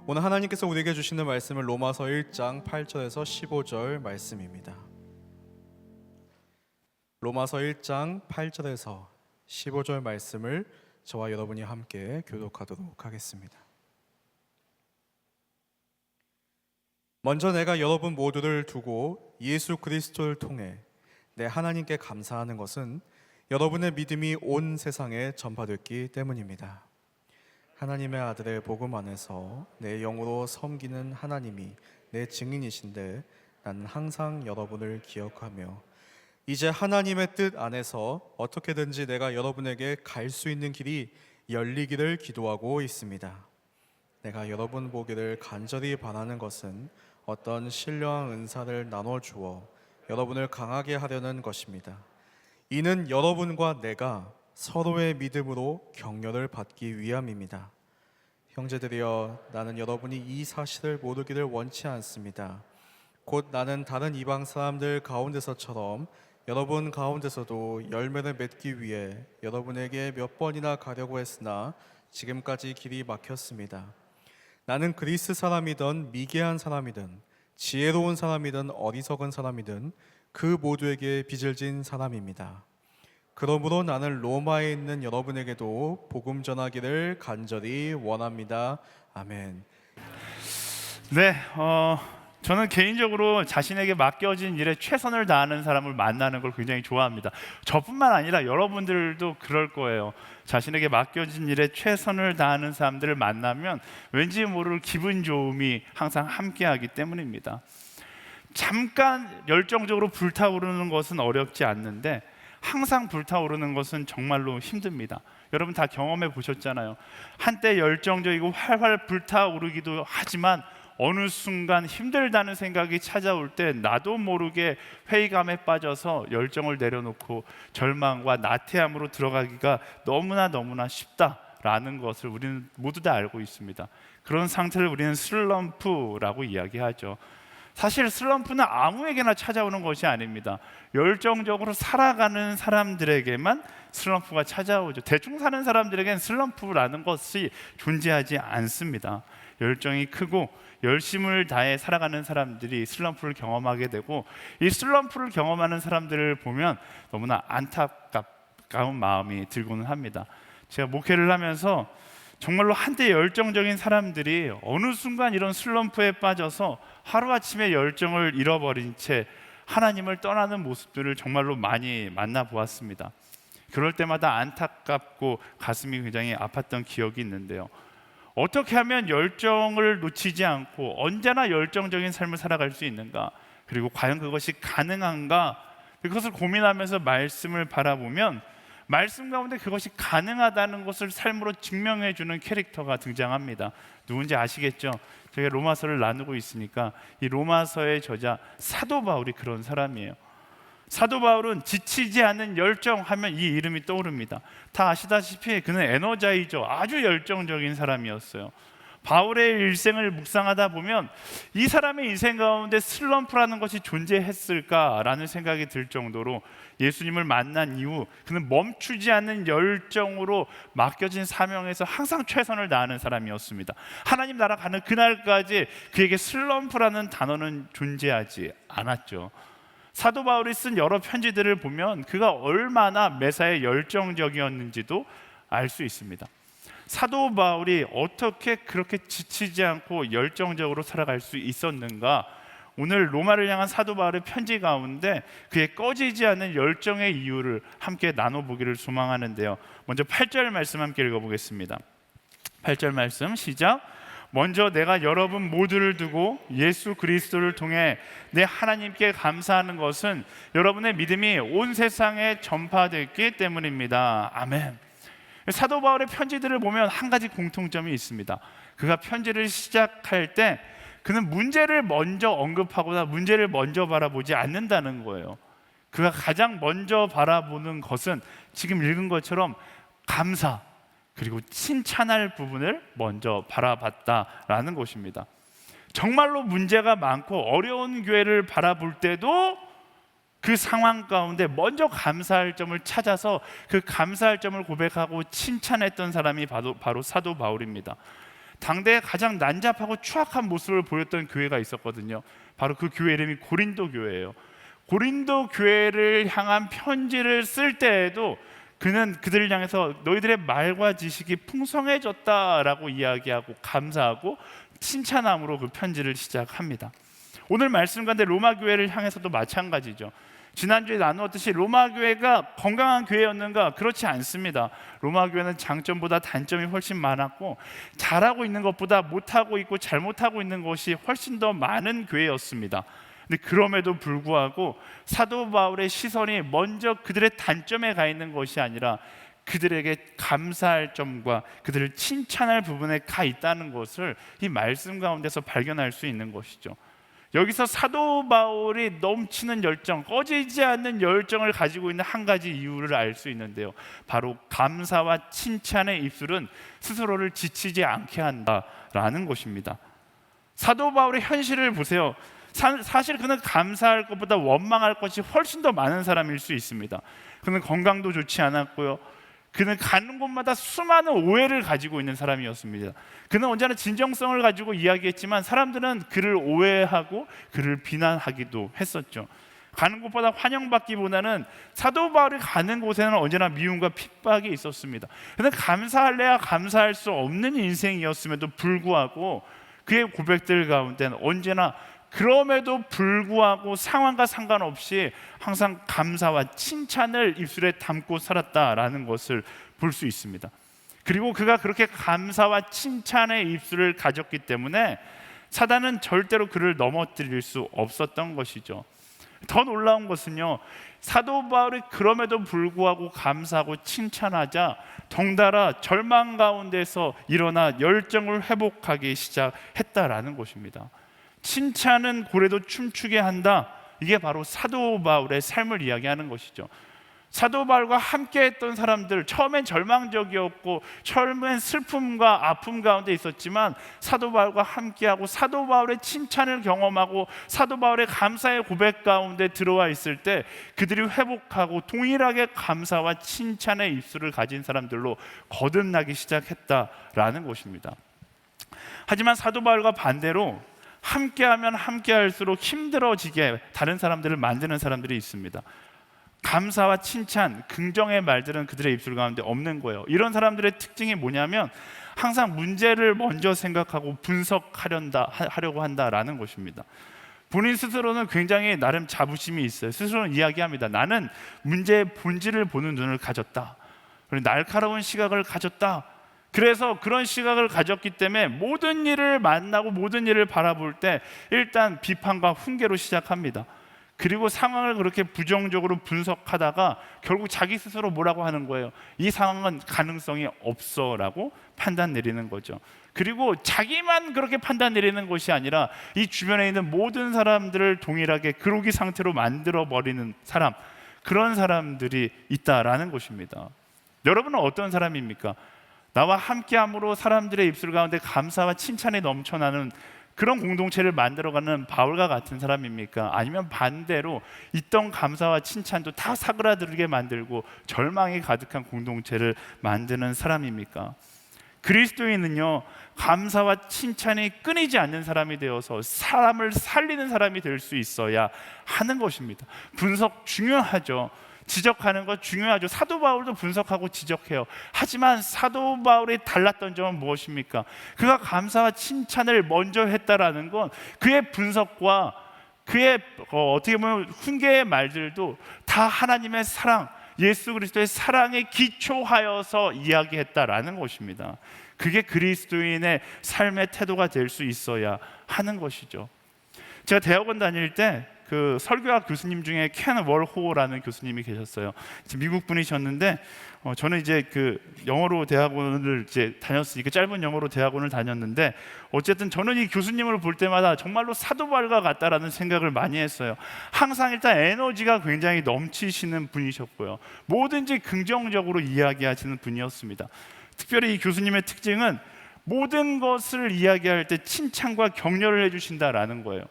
오늘 하나님께서 우리에게 주시는 말씀은 로마서 1장 8절에서 15절 말씀입니다. 로마서 1장 8절에서 15절 말씀을 저와 여러분이 함께 교독하도록 하겠습니다. 먼저 내가 여러분 모두를 두고 예수 그리스도를 통해 내 하나님께 감사하는 것은 여러분의 믿음이 온 세상에 전파됐기 때문입니다. 하나님의 아들의 복음 안에서 내 영으로 섬기는 하나님이 내 증인이신데 나는 항상 여러분을 기억하며 이제 하나님의 뜻 안에서 어떻게든지 내가 여러분에게 갈 수 있는 길이 열리기를 기도하고 있습니다. 내가 여러분 보기를 간절히 바라는 것은 어떤 신령한 은사를 나눠주어 여러분을 강하게 하려는 것입니다. 이는 여러분과 내가 서로의 믿음으로 격려를 받기 위함입니다. 형제들이여, 나는 여러분이 이 사실을 모르기를 원치 않습니다. 곧 나는 다른 이방 사람들 가운데서처럼 여러분 가운데서도 열매를 맺기 위해 여러분에게 몇 번이나 가려고 했으나 지금까지 길이 막혔습니다. 나는 그리스 사람이든 미개한 사람이든 지혜로운 사람이든 어리석은 사람이든 그 모두에게 빚을 진 사람입니다. 그러므로 나는 로마에 있는 여러분에게도 복음 전하기를 간절히 원합니다. 아멘. 네, 저는 개인적으로 자신에게 맡겨진 일에 최선을 다하는 사람을 만나는 걸 굉장히 좋아합니다. 저뿐만 아니라 여러분들도 그럴 거예요. 자신에게 맡겨진 일에 최선을 다하는 사람들을 만나면 왠지 모를 기분 좋음이 항상 함께하기 때문입니다. 잠깐 열정적으로 불타오르는 것은 어렵지 않는데 항상 불타오르는 것은 정말로 힘듭니다. 여러분 다 경험해 보셨잖아요. 한때 열정적이고 활활 불타오르기도 하지만 어느 순간 힘들다는 생각이 찾아올 때 나도 모르게 회의감에 빠져서 열정을 내려놓고 절망과 나태함으로 들어가기가 너무나 쉽다라는 것을 우리는 모두 다 알고 있습니다. 그런 상태를 우리는 슬럼프라고 이야기하죠. 사실 슬럼프는 아무에게나 찾아오는 것이 아닙니다. 열정적으로 살아가는 사람들에게만 슬럼프가 찾아오죠. 대충 사는 사람들에게는 슬럼프라는 것이 존재하지 않습니다. 열정이 크고 열심을 다해 살아가는 사람들이 슬럼프를 경험하게 되고, 이 슬럼프를 경험하는 사람들을 보면 너무나 안타까운 마음이 들고는 합니다. 제가 목회를 하면서 정말로 한때 열정적인 사람들이 어느 순간 이런 슬럼프에 빠져서 하루아침에 열정을 잃어버린 채 하나님을 떠나는 모습들을 정말로 많이 만나보았습니다. 그럴 때마다 안타깝고 가슴이 굉장히 아팠던 기억이 있는데요. 어떻게 하면 열정을 놓치지 않고 언제나 열정적인 삶을 살아갈 수 있는가, 그리고 과연 그것이 가능한가, 그것을 고민하면서 말씀을 바라보면 말씀 가운데 그것이 가능하다는 것을 삶으로 증명해 주는 캐릭터가 등장합니다. 누군지 아시겠죠? 제가 로마서를 나누고 있으니까 이 로마서의 저자 사도 바울이 그런 사람이에요. 사도 바울은 지치지 않는 열정하면 이 이름이 떠오릅니다. 다 아시다시피 그는 에너자이저, 아주 열정적인 사람이었어요. 바울의 일생을 묵상하다 보면 이 사람의 인생 가운데 슬럼프라는 것이 존재했을까라는 생각이 들 정도로 예수님을 만난 이후 그는 멈추지 않는 열정으로 맡겨진 사명에서 항상 최선을 다하는 사람이었습니다. 하나님 나라 가는 그날까지 그에게 슬럼프라는 단어는 존재하지 않았죠. 사도 바울이 쓴 여러 편지들을 보면 그가 얼마나 매사에 열정적이었는지도 알 수 있습니다. 사도 바울이 어떻게 그렇게 지치지 않고 열정적으로 살아갈 수 있었는가? 오늘 로마를 향한 사도 바울의 편지 가운데 그의 꺼지지 않는 열정의 이유를 함께 나눠보기를 소망하는데요. 먼저 8절 말씀 함께 읽어보겠습니다. 8절 말씀 시작. 먼저 내가 여러분 모두를 두고 예수 그리스도를 통해 내 하나님께 감사하는 것은 여러분의 믿음이 온 세상에 전파됐기 때문입니다. 아멘. 사도 바울의 편지들을 보면 한 가지 공통점이 있습니다. 그가 편지를 시작할 때 그는 문제를 먼저 언급하거나 문제를 먼저 바라보지 않는다는 거예요. 그가 가장 먼저 바라보는 것은 지금 읽은 것처럼 감사, 그리고 칭찬할 부분을 먼저 바라봤다라는 것입니다. 정말로 문제가 많고 어려운 교회를 바라볼 때도 그 상황 가운데 먼저 감사할 점을 찾아서 그 감사할 점을 고백하고 칭찬했던 사람이 바로 사도 바울입니다. 당대에 가장 난잡하고 추악한 모습을 보였던 교회가 있었거든요. 바로 그 교회 이름이 고린도 교회예요. 고린도 교회를 향한 편지를 쓸 때에도 그는 그들을 향해서 너희들의 말과 지식이 풍성해졌다라고 이야기하고 감사하고 칭찬함으로 그 편지를 시작합니다. 오늘 말씀 가운데 로마 교회를 향해서도 마찬가지죠. 지난주에 나누었듯이 로마 교회가 건강한 교회였는가? 그렇지 않습니다. 로마 교회는 장점보다 단점이 훨씬 많았고 잘하고 있는 것보다 못하고 있고 잘못하고 있는 것이 훨씬 더 많은 교회였습니다. 근데 그럼에도 불구하고 사도 바울의 시선이 먼저 그들의 단점에 가 있는 것이 아니라 그들에게 감사할 점과 그들을 칭찬할 부분에 가 있다는 것을 이 말씀 가운데서 발견할 수 있는 것이죠. 여기서 사도 바울이 넘치는 열정, 꺼지지 않는 열정을 가지고 있는 한 가지 이유를 알 수 있는데요. 바로 감사와 칭찬의 입술은 스스로를 지치지 않게 한다라는 것입니다. 사도 바울의 현실을 보세요. 사실 그는 감사할 것보다 원망할 것이 훨씬 더 많은 사람일 수 있습니다. 그는 건강도 좋지 않았고요. 그는 가는 곳마다 수많은 오해를 가지고 있는 사람이었습니다. 그는 언제나 진정성을 가지고 이야기했지만 사람들은 그를 오해하고 그를 비난하기도 했었죠. 가는 곳보다 환영받기보다는 사도 바울이 가는 곳에는 언제나 미움과 핍박이 있었습니다. 그는 감사할래야 감사할 수 없는 인생이었음에도 불구하고 그의 고백들 가운데는 언제나 그럼에도 불구하고 상황과 상관없이 항상 감사와 칭찬을 입술에 담고 살았다라는 것을 볼 수 있습니다. 그리고 그가 그렇게 감사와 칭찬의 입술을 가졌기 때문에 사단은 절대로 그를 넘어뜨릴 수 없었던 것이죠. 더 놀라운 것은요, 사도 바울이 그럼에도 불구하고 감사하고 칭찬하자 덩달아 절망 가운데서 일어나 열정을 회복하기 시작했다라는 것입니다. 칭찬은 고래도 춤추게 한다. 이게 바로 사도 바울의 삶을 이야기하는 것이죠. 사도 바울과 함께 했던 사람들, 처음엔 절망적이었고 처음엔 슬픔과 아픔 가운데 있었지만 사도 바울과 함께하고 사도 바울의 칭찬을 경험하고 사도 바울의 감사의 고백 가운데 들어와 있을 때 그들이 회복하고 동일하게 감사와 칭찬의 입술을 가진 사람들로 거듭나기 시작했다라는 것입니다. 하지만 사도 바울과 반대로 함께하면 함께할수록 힘들어지게 다른 사람들을 만드는 사람들이 있습니다. 감사와 칭찬, 긍정의 말들은 그들의 입술 가운데 없는 거예요. 이런 사람들의 특징이 뭐냐면 항상 문제를 먼저 생각하고 분석하려고 한다라는 것입니다. 본인 스스로는 굉장히 나름 자부심이 있어요. 스스로는 이야기합니다. 나는 문제의 본질을 보는 눈을 가졌다. 그리고 날카로운 시각을 가졌다. 그래서 그런 시각을 가졌기 때문에 모든 일을 만나고 모든 일을 바라볼 때 일단 비판과 훈계로 시작합니다. 그리고 상황을 그렇게 부정적으로 분석하다가 결국 자기 스스로 뭐라고 하는 거예요? 이 상황은 가능성이 없어라고 판단 내리는 거죠. 그리고 자기만 그렇게 판단 내리는 것이 아니라 이 주변에 있는 모든 사람들을 동일하게 그러기 상태로 만들어 버리는 사람, 그런 사람들이 있다라는 것입니다. 여러분은 어떤 사람입니까? 나와 함께함으로 사람들의 입술 가운데 감사와 칭찬이 넘쳐나는 그런 공동체를 만들어가는 바울과 같은 사람입니까? 아니면 반대로 있던 감사와 칭찬도 다 사그라들게 만들고 절망이 가득한 공동체를 만드는 사람입니까? 그리스도인은요, 감사와 칭찬이 끊이지 않는 사람이 되어서 사람을 살리는 사람이 될 수 있어야 하는 것입니다. 분석 중요하죠. 지적하는 것 중요하죠. 사도 바울도 분석하고 지적해요. 하지만 사도 바울이 달랐던 점은 무엇입니까? 그가 감사와 칭찬을 먼저 했다라는 건 그의 분석과 그의 어떻게 보면 훈계의 말들도 다 하나님의 사랑, 예수 그리스도의 사랑에 기초하여서 이야기했다라는 것입니다. 그게 그리스도인의 삶의 태도가 될 수 있어야 하는 것이죠. 제가 대학원 다닐 때 그 설교학 교수님 중에 켄 월호라는 교수님이 계셨어요. 미국 분이셨는데 저는 이제 그 영어로 대학원을 이제 다녔으니까 짧은 영어로 대학원을 다녔는데 어쨌든 저는 이 교수님을 볼 때마다 정말로 사도 바울과 같다라는 생각을 많이 했어요. 항상 일단 에너지가 굉장히 넘치시는 분이셨고요. 뭐든지 긍정적으로 이야기하시는 분이었습니다. 특별히 이 교수님의 특징은 모든 것을 이야기할 때 칭찬과 격려를 해주신다라는 거예요.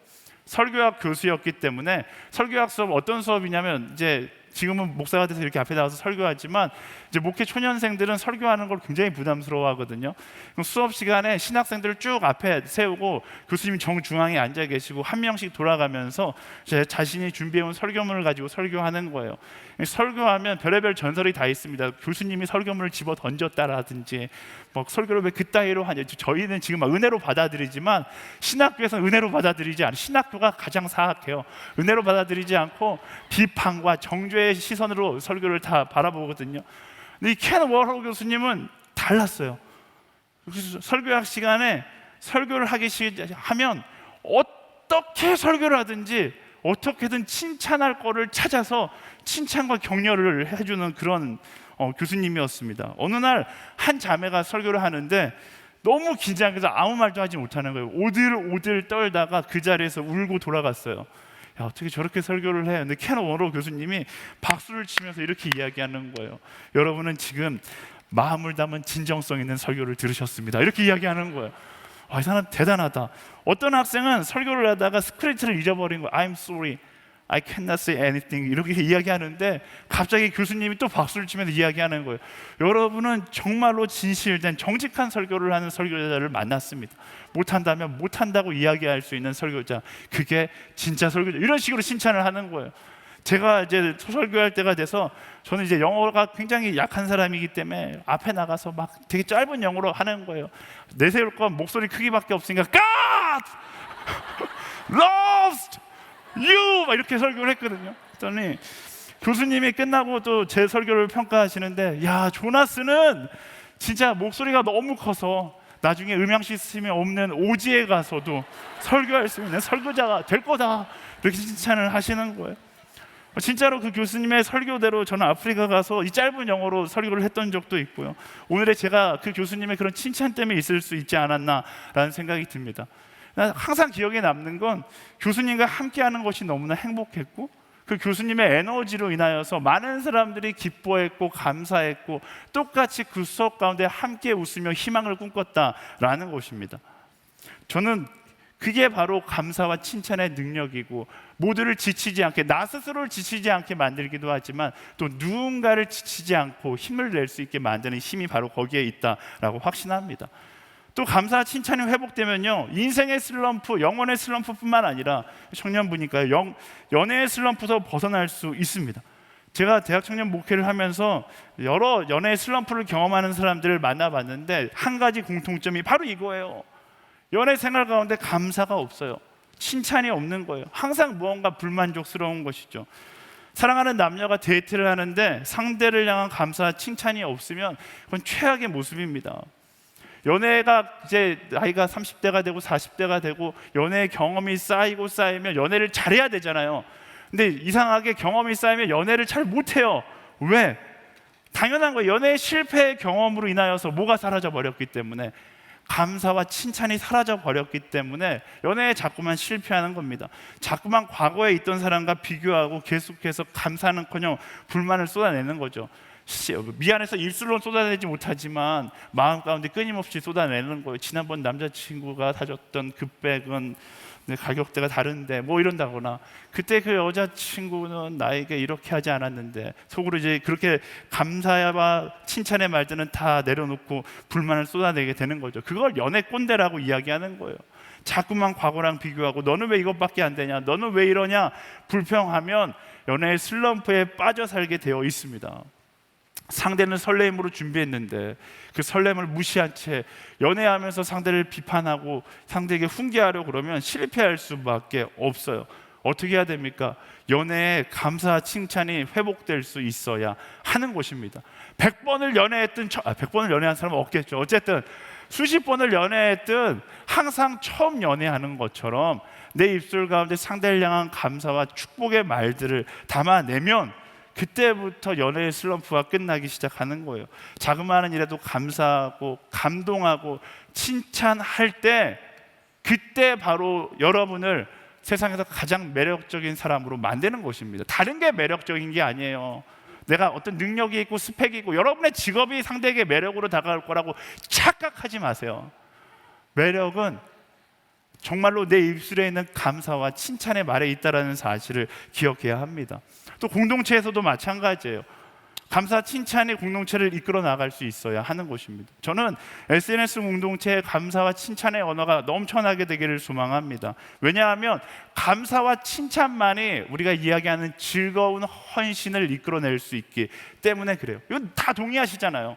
설교학 교수였기 때문에 설교학 수업 어떤 수업이냐면 이제 지금은 목사가 돼서 이렇게 앞에 나와서 설교하지만 이제 목회 초년생들은 설교하는 걸 굉장히 부담스러워하거든요. 그럼 수업 시간에 신학생들을 쭉 앞에 세우고 교수님이 정중앙에 앉아 계시고 한 명씩 돌아가면서 자신이 준비해온 설교문을 가지고 설교하는 거예요. 설교하면 별의별 전설이 다 있습니다. 교수님이 설교문을 집어 던졌다라든지 뭐 설교를 왜 그따위로 하냐. 저희는 지금 막 은혜로 받아들이지만 신학교에서는 은혜로 받아들이지 않아요. 신학교가 가장 사악해요. 은혜로 받아들이지 않고 비판과 정죄의 시선으로 설교를 다 바라보거든요. 근데 이 켄 워홀 교수님은 달랐어요. 설교학 시간에 설교를 하면 어떻게 설교를 하든지 어떻게든 칭찬할 거를 찾아서 칭찬과 격려를 해주는 그런 교수님이었습니다. 어느 날 한 자매가 설교를 하는데 너무 긴장해서 아무 말도 하지 못하는 거예요. 오들오들 떨다가 그 자리에서 울고 돌아갔어요. 야, 어떻게 저렇게 설교를 해? 근데 켄 워홀 교수님이 박수를 치면서 이렇게 이야기하는 거예요. 여러분은 지금 마음을 담은 진정성 있는 설교를 들으셨습니다. 이렇게 이야기하는 거예요. 이 사람 대단하다. 어떤 학생은 설교를 하다가 스크래치를 잊어버린 거예요. I'm sorry, I cannot say anything 이렇게 이야기하는데 갑자기 교수님이 또 박수를 치면서 이야기하는 거예요. 여러분은 정말로 진실된 정직한 설교를 하는 설교자를 만났습니다. 못한다면 못한다고 이야기할 수 있는 설교자, 그게 진짜 설교자. 이런 식으로 칭찬을 하는 거예요. 제가 이제 설교할 때가 돼서 저는 이제 영어가 굉장히 약한 사람이기 때문에 앞에 나가서 막 되게 짧은 영어로 하는 거예요. 내세울 건 목소리 크기밖에 없으니까 God loves you 막 이렇게 설교를 했거든요. 그랬더니 교수님이 끝나고 또 제 설교를 평가하시는데, 야, 조나스는 진짜 목소리가 너무 커서 나중에 음향 시스템이 없는 오지에 가서도 설교할 수 있는 설교자가 될 거다, 이렇게 칭찬을 하시는 거예요. 진짜로 그 교수님의 설교대로 저는 아프리카 가서 이 짧은 영어로 설교를 했던 적도 있고요. 오늘의 제가 그 교수님의 그런 칭찬 때문에 있을 수 있지 않았나라는 생각이 듭니다. 항상 기억에 남는 건 교수님과 함께하는 것이 너무나 행복했고, 그 교수님의 에너지로 인하여서 많은 사람들이 기뻐했고 감사했고 똑같이 그 수업 가운데 함께 웃으며 희망을 꿈꿨다라는 것입니다. 저는 그게 바로 감사와 칭찬의 능력이고, 모두를 지치지 않게, 나 스스로를 지치지 않게 만들기도 하지만 또 누군가를 지치지 않고 힘을 낼 수 있게 만드는 힘이 바로 거기에 있다라고 확신합니다. 또 감사와 칭찬이 회복되면요, 인생의 슬럼프, 영혼의 슬럼프뿐만 아니라 청년부니까요, 연애의 슬럼프도 벗어날 수 있습니다. 제가 대학 청년 목회를 하면서 여러 연애의 슬럼프를 경험하는 사람들을 만나봤는데 한 가지 공통점이 바로 이거예요. 연애 생활 가운데 감사가 없어요. 칭찬이 없는 거예요. 항상 무언가 불만족스러운 것이죠. 사랑하는 남녀가 데이트를 하는데 상대를 향한 감사와 칭찬이 없으면 그건 최악의 모습입니다. 연애가 이제 나이가 30대가 되고 40대가 되고 연애의 경험이 쌓이면 연애를 잘해야 되잖아요. 근데 이상하게 경험이 쌓이면 연애를 잘 못해요. 왜? 당연한 거예요. 연애의 실패의 경험으로 인하여서 뭐가 사라져 버렸기 때문에, 감사와 칭찬이 사라져 버렸기 때문에 연애에 자꾸만 실패하는 겁니다. 자꾸만 과거에 있던 사람과 비교하고 계속해서 감사는커녕 불만을 쏟아내는 거죠. 미안해서 입술로 쏟아내지 못하지만 마음 가운데 끊임없이 쏟아내는 거예요. 지난번 남자친구가 사줬던 그 백은 가격대가 다른데 뭐 이런다거나, 그때 그 여자친구는 나에게 이렇게 하지 않았는데, 속으로 이제 그렇게 감사와 칭찬의 말들은 다 내려놓고 불만을 쏟아내게 되는 거죠. 그걸 연애 꼰대라고 이야기하는 거예요. 자꾸만 과거랑 비교하고 너는 왜 이것밖에 안 되냐, 너는 왜 이러냐 불평하면 연애의 슬럼프에 빠져 살게 되어 있습니다. 상대는 설레임으로 준비했는데 그 설렘을 무시한 채 연애하면서 상대를 비판하고 상대에게 훈계하려고 그러면 실패할 수밖에 없어요. 어떻게 해야 됩니까? 연애에 감사와 칭찬이 회복될 수 있어야 하는 것입니다. 100번을 연애했든 100번을 연애한 사람은 없겠죠. 어쨌든 수십 번을 연애했든 항상 처음 연애하는 것처럼 내 입술 가운데 상대를 향한 감사와 축복의 말들을 담아내면 그때부터 연애의 슬럼프가 끝나기 시작하는 거예요. 자그마한 일에도 감사하고 감동하고 칭찬할 때, 그때 바로 여러분을 세상에서 가장 매력적인 사람으로 만드는 것입니다. 다른 게 매력적인 게 아니에요. 내가 어떤 능력이 있고 스펙이 있고 여러분의 직업이 상대에게 매력으로 다가올 거라고 착각하지 마세요. 매력은 정말로 내 입술에 있는 감사와 칭찬의 말에 있다라는 사실을 기억해야 합니다. 또 공동체에서도 마찬가지예요. 감사 칭찬의 공동체를 이끌어 나갈 수 있어야 하는 것입니다. 저는 SNS 공동체의 감사와 칭찬의 언어가 넘쳐나게 되기를 소망합니다. 왜냐하면 감사와 칭찬만이 우리가 이야기하는 즐거운 헌신을 이끌어낼 수 있기 때문에 그래요. 이건 다 동의하시잖아요.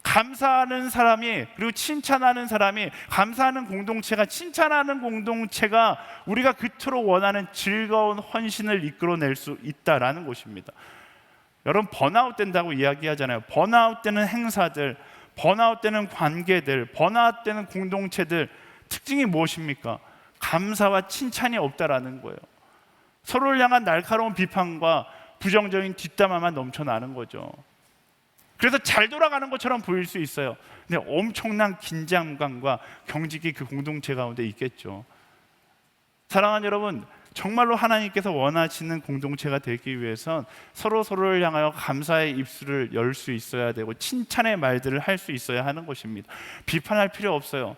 감사하는 사람이, 그리고 칭찬하는 사람이, 감사하는 공동체가, 칭찬하는 공동체가 우리가 그토록 원하는 즐거운 헌신을 이끌어낼 수 있다라는 것입니다. 여러분, 번아웃 된다고 이야기하잖아요. 번아웃 되는 행사들, 번아웃 되는 관계들, 번아웃 되는 공동체들, 특징이 무엇입니까? 감사와 칭찬이 없다라는 거예요. 서로를 향한 날카로운 비판과 부정적인 뒷담화만 넘쳐나는 거죠. 그래서 잘 돌아가는 것처럼 보일 수 있어요. 근데 엄청난 긴장감과 경직이 그 공동체 가운데 있겠죠. 사랑하는 여러분, 정말로 하나님께서 원하시는 공동체가 되기 위해선 서로를 향하여 감사의 입술을 열 수 있어야 되고 칭찬의 말들을 할 수 있어야 하는 것입니다. 비판할 필요 없어요.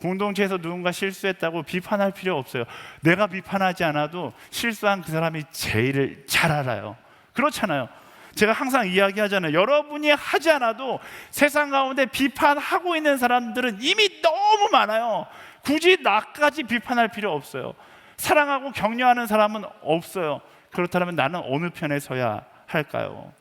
공동체에서 누군가 실수했다고 비판할 필요 없어요. 내가 비판하지 않아도 실수한 그 사람이 제일 잘 알아요. 그렇잖아요. 제가 항상 이야기하잖아요. 여러분이 하지 않아도 세상 가운데 비판하고 있는 사람들은 이미 너무 많아요. 굳이 나까지 비판할 필요 없어요. 사랑하고 격려하는 사람은 없어요. 그렇다면 나는 어느 편에 서야 할까요?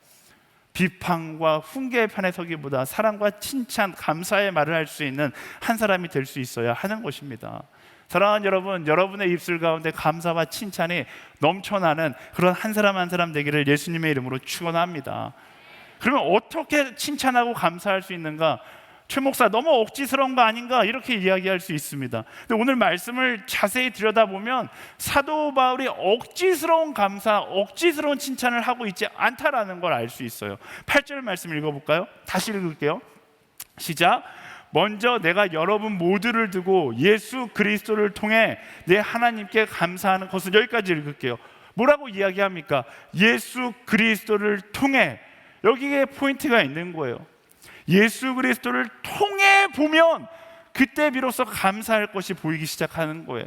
비판과 훈계의 편에 서기보다 사랑과 칭찬, 감사의 말을 할 수 있는 한 사람이 될 수 있어야 하는 것입니다. 사랑하는 여러분, 여러분의 입술 가운데 감사와 칭찬이 넘쳐나는 그런 한 사람 한 사람 되기를 예수님의 이름으로 축원합니다. 그러면 어떻게 칭찬하고 감사할 수 있는가? 최 목사, 너무 억지스러운 거 아닌가? 이렇게 이야기할 수 있습니다. 근데 오늘 말씀을 자세히 들여다보면 사도 바울이 억지스러운 감사, 억지스러운 칭찬을 하고 있지 않다라는 걸 알 수 있어요. 8절 말씀 읽어볼까요? 다시 읽을게요. 시작. 먼저 내가 여러분 모두를 두고 예수 그리스도를 통해 내 하나님께 감사하는 것은, 여기까지 읽을게요. 뭐라고 이야기합니까? 예수 그리스도를 통해. 여기에 포인트가 있는 거예요. 예수 그리스도를 통해 보면 그때 비로소 감사할 것이 보이기 시작하는 거예요.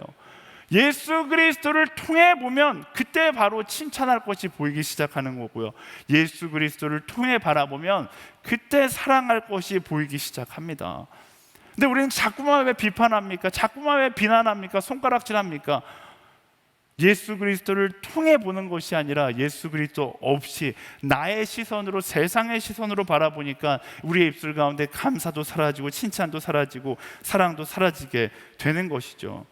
예수 그리스도를 통해 보면 그때 바로 칭찬할 것이 보이기 시작하는 거고요. 예수 그리스도를 통해 바라보면 그때 사랑할 것이 보이기 시작합니다. 근데 우리는 자꾸만 왜 비판합니까? 자꾸만 왜 비난합니까? 손가락질합니까? 예수 그리스도를 통해 보는 것이 아니라 예수 그리스도 없이 나의 시선으로, 세상의 시선으로 바라보니까 우리의 입술 가운데 감사도 사라지고 칭찬도 사라지고 사랑도 사라지게 되는 것이죠.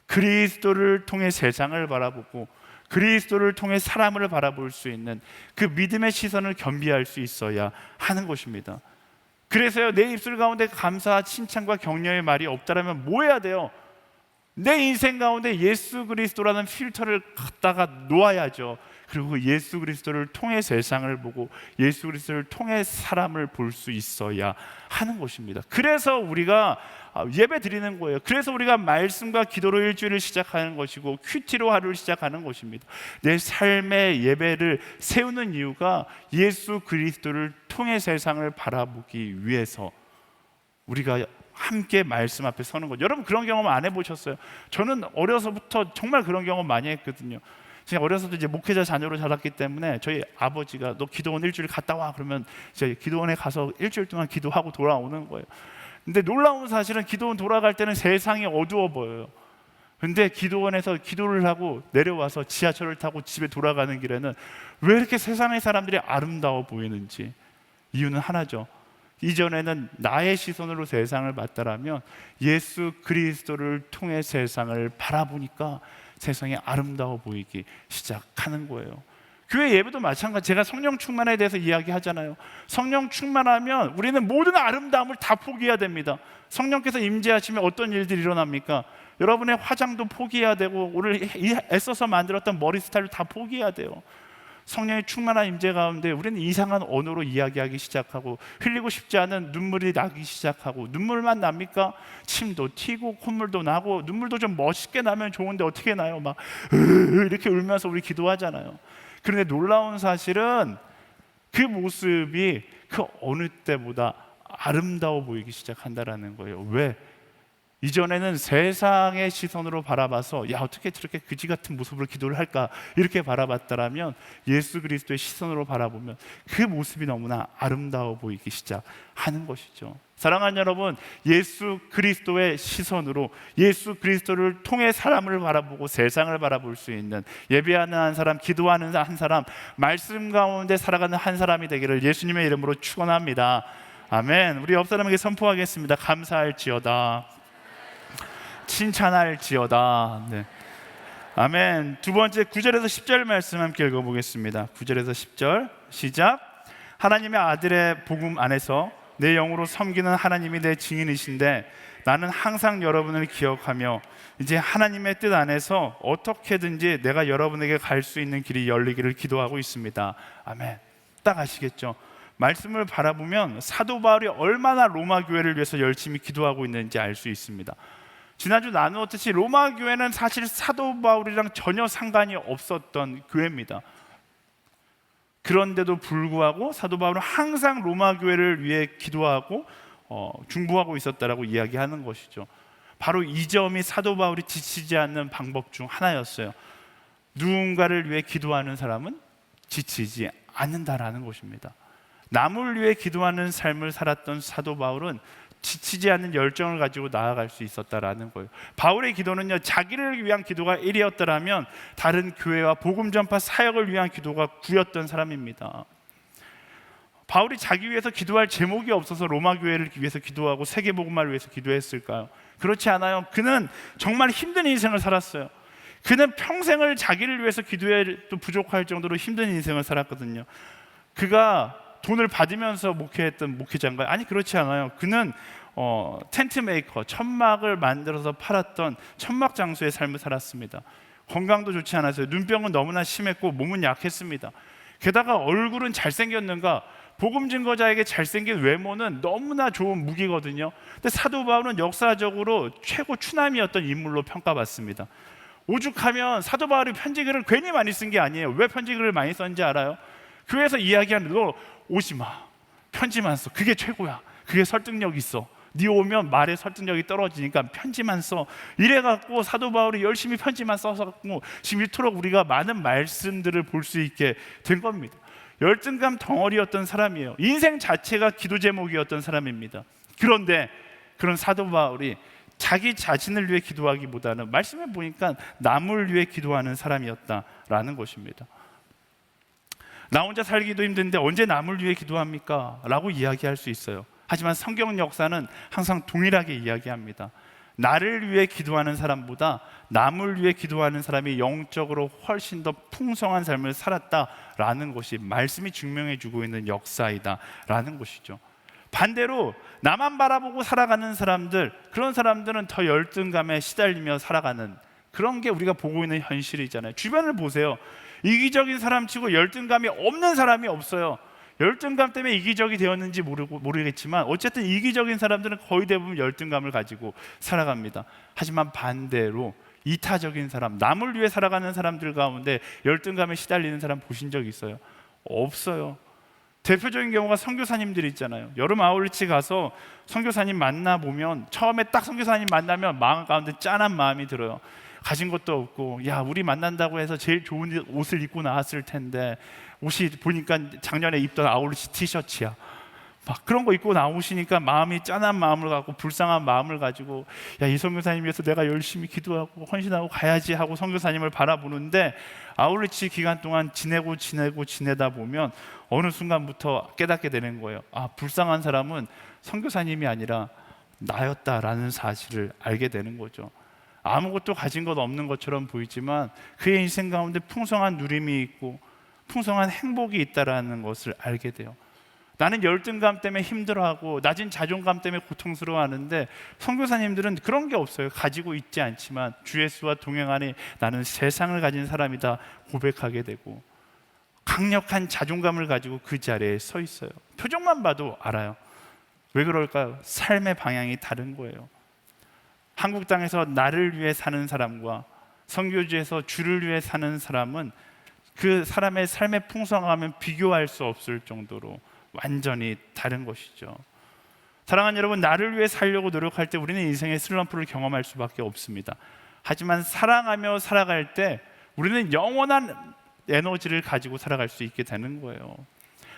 그리스도를 통해 세상을 바라보고 그리스도를 통해 사람을 바라볼 수 있는 그 믿음의 시선을 겸비할 수 있어야 하는 것입니다. 그래서요, 내 입술 가운데 감사, 칭찬과 격려의 말이 없다라면 뭐 해야 돼요? 내 인생 가운데 예수 그리스도라는 필터를 갖다가 놓아야죠. 그리고 예수 그리스도를 통해 세상을 보고 예수 그리스도를 통해 사람을 볼 수 있어야 하는 것입니다. 그래서 우리가 예배 드리는 거예요. 그래서 우리가 말씀과 기도로 일주일을 시작하는 것이고 큐티로 하루를 시작하는 것입니다. 내 삶의 예배를 세우는 이유가 예수 그리스도를 통해 세상을 바라보기 위해서 우리가 함께 말씀 앞에 서는 것. 여러분 그런 경험 안 해보셨어요? 저는 어려서부터 정말 그런 경험 많이 했거든요. 제가 어려서부터 이제 목회자 자녀로 자랐기 때문에 저희 아버지가 너 기도원 일주일 갔다 와 그러면 이제 기도원에 가서 일주일 동안 기도하고 돌아오는 거예요. 근데 놀라운 사실은 기도원 돌아갈 때는 세상이 어두워 보여요. 근데 기도원에서 기도를 하고 내려와서 지하철을 타고 집에 돌아가는 길에는 왜 이렇게 세상의 사람들이 아름다워 보이는지, 이유는 하나죠. 이전에는 나의 시선으로 세상을 봤다라면 예수 그리스도를 통해 세상을 바라보니까 세상이 아름다워 보이기 시작하는 거예요. 교회 예배도 마찬가지. 제가 성령 충만에 대해서 이야기하잖아요. 성령 충만하면 우리는 모든 아름다움을 다 포기해야 됩니다. 성령께서 임재하시면 어떤 일들이 일어납니까? 여러분의 화장도 포기해야 되고 오늘 애써서 만들었던 머리 스타일도 다 포기해야 돼요. 성령의 충만한 임재 가운데 우리는 이상한 언어로 이야기하기 시작하고 흘리고 싶지 않은 눈물이 나기 시작하고, 눈물만 납니까? 침도 튀고 콧물도 나고, 눈물도 좀 멋있게 나면 좋은데 어떻게 나요? 막 이렇게 울면서 우리 기도하잖아요. 그런데 놀라운 사실은 그 모습이 그 어느 때보다 아름다워 보이기 시작한다라는 거예요. 왜? 이전에는 세상의 시선으로 바라봐서 야 어떻게 저렇게 그지 같은 모습으로 기도를 할까 이렇게 바라봤다라면 예수 그리스도의 시선으로 바라보면 그 모습이 너무나 아름다워 보이기 시작하는 것이죠. 사랑하는 여러분, 예수 그리스도의 시선으로 예수 그리스도를 통해 사람을 바라보고 세상을 바라볼 수 있는 예배하는 한 사람, 기도하는 한 사람, 말씀 가운데 살아가는 한 사람이 되기를 예수님의 이름으로 축원합니다. 아멘. 우리 옆 사람에게 선포하겠습니다. 감사할지어다, 칭찬할지어다. 네. 아멘. 두 번째 9절에서 10절 말씀 함께 읽어보겠습니다. 9절에서 10절 시작. 하나님의 아들의 복음 안에서 내 영으로 섬기는 하나님이 내 증인이신데 나는 항상 여러분을 기억하며 이제 하나님의 뜻 안에서 어떻게든지 내가 여러분에게 갈 수 있는 길이 열리기를 기도하고 있습니다. 아멘. 딱 아시겠죠? 말씀을 바라보면 사도 바울이 얼마나 로마 교회를 위해서 열심히 기도하고 있는지 알 수 있습니다. 지난주 나누었듯이 로마 교회는 사실 사도 바울이랑 전혀 상관이 없었던 교회입니다. 그런데도 불구하고 사도 바울은 항상 로마 교회를 위해 기도하고 중보하고 있었다라고 이야기하는 것이죠. 바로 이 점이 사도 바울이 지치지 않는 방법 중 하나였어요. 누군가를 위해 기도하는 사람은 지치지 않는다라는 것입니다. 남을 위해 기도하는 삶을 살았던 사도 바울은 지치지 않는 열정을 가지고 나아갈 수 있었다라는 거예요. 바울의 기도는요, 자기를 위한 기도가 1이었더라면 다른 교회와 복음 전파 사역을 위한 기도가 9였던 사람입니다. 바울이 자기 위해서 기도할 제목이 없어서 로마 교회를 위해서 기도하고 세계 복음화를 위해서 기도했을까요? 그렇지 않아요. 그는 정말 힘든 인생을 살았어요. 그는 평생을 자기를 위해서 기도해도 부족할 정도로 힘든 인생을 살았거든요. 그가 돈을 받으면서 목회했던 목회자인가요? 아니, 그렇지 않아요. 그는 텐트 메이커, 천막을 만들어서 팔았던 천막 장수의 삶을 살았습니다. 건강도 좋지 않았어요. 눈병은 너무나 심했고 몸은 약했습니다. 게다가 얼굴은 잘생겼는가? 복음 증거자에게 잘생긴 외모는 너무나 좋은 무기거든요. 근데 사도 바울은 역사적으로 최고 추남이었던 인물로 평가받습니다. 오죽하면 사도 바울이 편지글을 괜히 많이 쓴 게 아니에요. 왜 편지글을 많이 썼는지 알아요? 교회에서 이야기하는 너 오지 마, 편지만 써. 그게 최고야. 그게 설득력 있어. 네 오면 말에 설득력이 떨어지니까 편지만 써. 이래갖고 사도 바울이 열심히 편지만 써서 지금 이토록 우리가 많은 말씀들을 볼 수 있게 된 겁니다. 열등감 덩어리였던 사람이에요. 인생 자체가 기도 제목이었던 사람입니다. 그런데 그런 사도 바울이 자기 자신을 위해 기도하기보다는 말씀해 보니까 남을 위해 기도하는 사람이었다라는 것입니다. 나 혼자 살기도 힘든데 언제 남을 위해 기도합니까? 라고 이야기할 수 있어요. 하지만 성경 역사는 항상 동일하게 이야기합니다. 나를 위해 기도하는 사람보다 남을 위해 기도하는 사람이 영적으로 훨씬 더 풍성한 삶을 살았다라는 것이 말씀이 증명해 주고 있는 역사이다라는 것이죠. 반대로 나만 바라보고 살아가는 사람들, 그런 사람들은 더 열등감에 시달리며 살아가는 그런 게 우리가 보고 있는 현실이잖아요. 주변을 보세요. 이기적인 사람치고 열등감이 없는 사람이 없어요. 열등감 때문에 이기적이 되었는지 모르겠지만 어쨌든 이기적인 사람들은 거의 대부분 열등감을 가지고 살아갑니다. 하지만 반대로 이타적인 사람, 남을 위해 살아가는 사람들 가운데 열등감에 시달리는 사람 보신 적 있어요? 없어요. 대표적인 경우가 선교사님들 있잖아요. 여름 아울리치 가서 선교사님 만나보면 처음에 딱 선교사님 만나면 마음 가운데 짠한 마음이 들어요. 가진 것도 없고, 야, 우리 만난다고 해서 제일 좋은 옷을 입고 나왔을 텐데 옷이 보니까 작년에 입던 아울리치 티셔츠야. 막 그런 거 입고 나오시니까 마음이 짠한 마음을 갖고 불쌍한 마음을 가지고, 야, 이 선교사님 위해서 내가 열심히 기도하고 헌신하고 가야지 하고 선교사님을 바라보는데 아울리치 기간 동안 지내다 보면 어느 순간부터 깨닫게 되는 거예요. 아, 불쌍한 사람은 선교사님이 아니라 나였다라는 사실을 알게 되는 거죠. 아무것도 가진 것 없는 것처럼 보이지만 그의 인생 가운데 풍성한 누림이 있고 풍성한 행복이 있다라는 것을 알게 돼요. 나는 열등감 때문에 힘들어하고 낮은 자존감 때문에 고통스러워하는데 선교사님들은 그런 게 없어요. 가지고 있지 않지만 주 예수와 동행하니 나는 세상을 가진 사람이다 고백하게 되고 강력한 자존감을 가지고 그 자리에 서 있어요. 표정만 봐도 알아요. 왜 그럴까요? 삶의 방향이 다른 거예요. 한국 땅에서 나를 위해 사는 사람과 선교지에서 주를 위해 사는 사람은 그 사람의 삶의 풍성함은 비교할 수 없을 정도로 완전히 다른 것이죠. 사랑하는 여러분, 나를 위해 살려고 노력할 때 우리는 인생의 슬럼프를 경험할 수밖에 없습니다. 하지만 사랑하며 살아갈 때 우리는 영원한 에너지를 가지고 살아갈 수 있게 되는 거예요.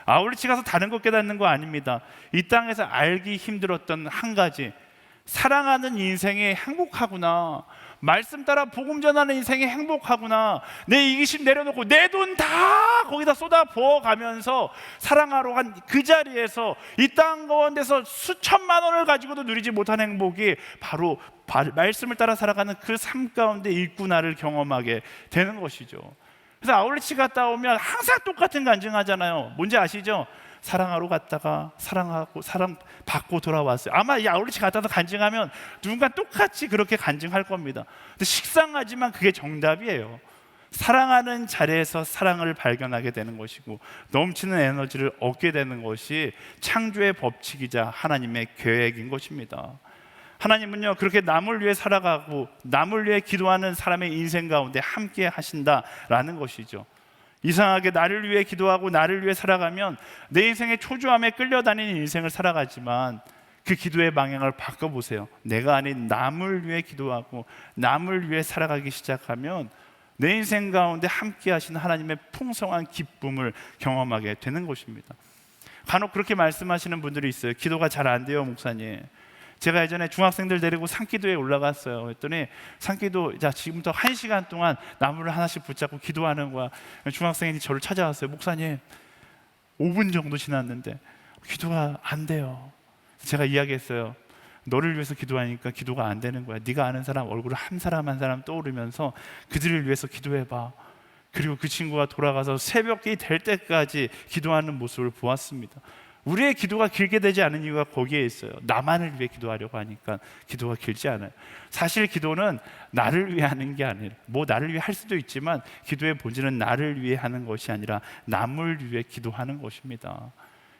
아울리치 가서 다른 것 깨닫는 거 아닙니다. 이 땅에서 알기 힘들었던 한 가지, 사랑하는 인생이 행복하구나, 말씀 따라 복음 전하는 인생이 행복하구나, 내 이기심 내려놓고 내 돈 다 거기다 쏟아 부어가면서 사랑하러 간 그 자리에서 이 땅 가운데서 수천만 원을 가지고도 누리지 못한 행복이 바로 말씀을 따라 살아가는 그 삶 가운데 있구나를 경험하게 되는 것이죠. 그래서 아울리치 갔다 오면 항상 똑같은 간증하잖아요. 뭔지 아시죠? 사랑하러 갔다가 사랑하고 사랑받고 돌아왔어요. 아마 이 아울리치 갔다가 간증하면 누군가 똑같이 그렇게 간증할 겁니다. 근데 식상하지만 그게 정답이에요. 사랑하는 자리에서 사랑을 발견하게 되는 것이고 넘치는 에너지를 얻게 되는 것이 창조의 법칙이자 하나님의 계획인 것입니다. 하나님은요, 그렇게 남을 위해 살아가고 남을 위해 기도하는 사람의 인생 가운데 함께 하신다라는 것이죠. 이상하게 나를 위해 기도하고 나를 위해 살아가면 내 인생의 초조함에 끌려다니는 인생을 살아가지만 그 기도의 방향을 바꿔보세요. 내가 아닌 남을 위해 기도하고 남을 위해 살아가기 시작하면 내 인생 가운데 함께 하시는 하나님의 풍성한 기쁨을 경험하게 되는 것입니다. 간혹 그렇게 말씀하시는 분들이 있어요. 기도가 잘 안 돼요, 목사님. 제가 예전에 중학생들 데리고 산기도에 올라갔어요. 그랬더니 산기도, 자, 지금부터 1시간 동안 나무를 하나씩 붙잡고 기도하는 거야. 중학생이 저를 찾아왔어요. 목사님, 5분 정도 지났는데 기도가 안 돼요. 제가 이야기했어요. 너를 위해서 기도하니까 기도가 안 되는 거야. 네가 아는 사람 얼굴을 한 사람 한 사람 떠오르면서 그들을 위해서 기도해봐. 그리고 그 친구가 돌아가서 새벽이 될 때까지 기도하는 모습을 보았습니다. 우리의 기도가 길게 되지 않은 이유가 거기에 있어요. 나만을 위해 기도하려고 하니까 기도가 길지 않아요. 사실 기도는 나를 위해 하는 게 아니라, 뭐 나를 위해 할 수도 있지만 기도의 본질은 나를 위해 하는 것이 아니라 남을 위해 기도하는 것입니다.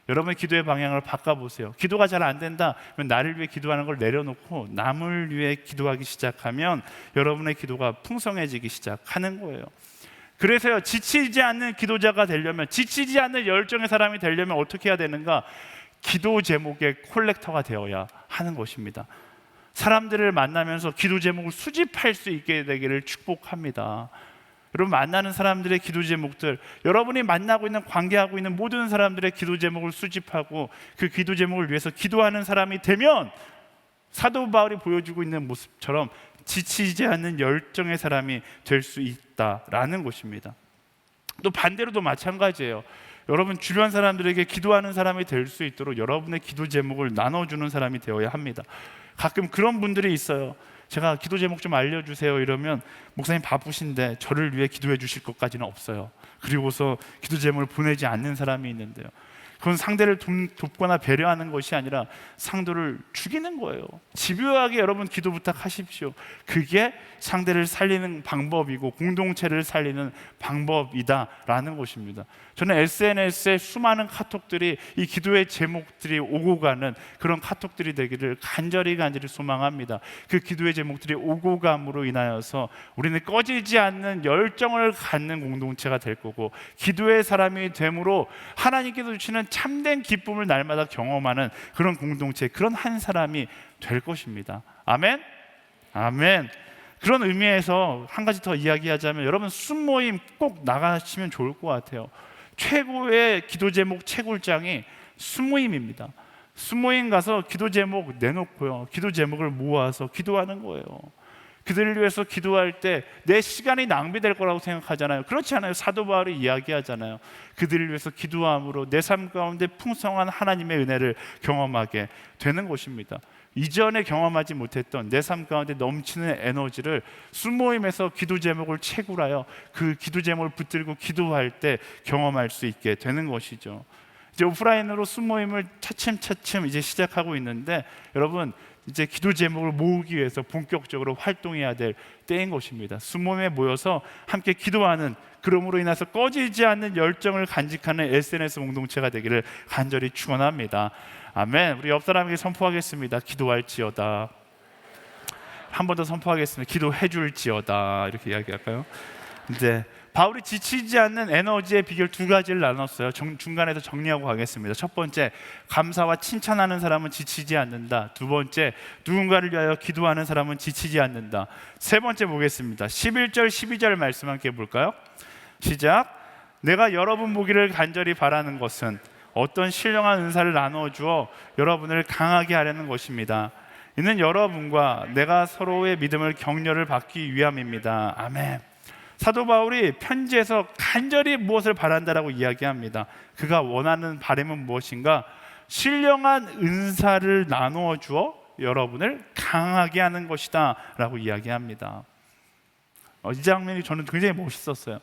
여러분의 기도의 방향을 바꿔보세요. 기도가 잘 안 된다 그러면 나를 위해 기도하는 걸 내려놓고 남을 위해 기도하기 시작하면 여러분의 기도가 풍성해지기 시작하는 거예요. 그래서요, 지치지 않는 기도자가 되려면, 지치지 않는 열정의 사람이 되려면 어떻게 해야 되는가? 기도 제목의 콜렉터가 되어야 하는 것입니다. 사람들을 만나면서 기도 제목을 수집할 수 있게 되기를 축복합니다. 여러분, 만나는 사람들의 기도 제목들, 여러분이 만나고 있는, 관계하고 있는 모든 사람들의 기도 제목을 수집하고 그 기도 제목을 위해서 기도하는 사람이 되면 사도 바울이 보여주고 있는 모습처럼 지치지 않는 열정의 사람이 될 수 있다라는 것입니다. 또 반대로도 마찬가지예요. 여러분, 주변 사람들에게 기도하는 사람이 될 수 있도록 여러분의 기도 제목을 나눠주는 사람이 되어야 합니다. 가끔 그런 분들이 있어요. 제가 기도 제목 좀 알려주세요 이러면 목사님 바쁘신데 저를 위해 기도해 주실 것까지는 없어요. 그리고서 기도 제목을 보내지 않는 사람이 있는데요, 그건 상대를 돕거나 배려하는 것이 아니라 상대를 죽이는 거예요. 집요하게 여러분 기도 부탁하십시오. 그게 상대를 살리는 방법이고 공동체를 살리는 방법이다라는 것입니다. 저는 SNS에 수많은 카톡들이 이 기도의 제목들이 오고 가는 그런 카톡들이 되기를 간절히 소망합니다. 그 기도의 제목들이 오고 감으로 인하여서 우리는 꺼지지 않는 열정을 갖는 공동체가 될 거고, 기도의 사람이 됨으로 하나님께서 주시는 참된 기쁨을 날마다 경험하는 그런 공동체, 그런 한 사람이 될 것입니다. 아멘? 아멘. 그런 의미에서 한 가지 더 이야기하자면, 여러분 순모임 꼭 나가시면 좋을 것 같아요. 최고의 기도 제목 채굴장이 순모임입니다. 순모임 가서 기도 제목 내놓고요, 기도 제목을 모아서 기도하는 거예요. 그들을 위해서 기도할 때 내 시간이 낭비될 거라고 생각하잖아요. 그렇지 않아요. 사도 바울이 이야기하잖아요. 그들을 위해서 기도함으로 내 삶 가운데 풍성한 하나님의 은혜를 경험하게 되는 것입니다. 이전에 경험하지 못했던 내 삶 가운데 넘치는 에너지를 순모임에서 기도 제목을 채굴하여 그 기도 제목을 붙들고 기도할 때 경험할 수 있게 되는 것이죠. 이제 오프라인으로 순모임을 차츰차츰 이제 시작하고 있는데, 여러분 이제 기도 제목을 모으기 위해서 본격적으로 활동해야 될 때인 것입니다. 순모임에 모여서 함께 기도하는, 그러므로 인해서 꺼지지 않는 열정을 간직하는 SNS 공동체가 되기를 간절히 축원합니다. 아멘. 우리 옆 사람에게 선포하겠습니다. 기도할지어다. 한 번 더 선포하겠습니다. 기도해 줄지어다. 이렇게 이야기할까요? 이제 바울이 지치지 않는 에너지의 비결 두 가지를 나눴어요. 중간에서 정리하고 가겠습니다. 첫 번째, 감사와 칭찬하는 사람은 지치지 않는다. 두 번째, 누군가를 위하여 기도하는 사람은 지치지 않는다. 세 번째 보겠습니다. 11절 12절 말씀 함께 볼까요? 시작. 내가 여러분 보기를 간절히 바라는 것은 어떤 신령한 은사를 나누어 주어 여러분을 강하게 하려는 것입니다. 이는 여러분과 내가 서로의 믿음을 격려를 받기 위함입니다. 아멘. 사도 바울이 편지에서 간절히 무엇을 바란다라고 이야기합니다. 그가 원하는 바람은 무엇인가? 신령한 은사를 나누어 주어 여러분을 강하게 하는 것이다 라고 이야기합니다. 이 장면이 저는 굉장히 멋있었어요.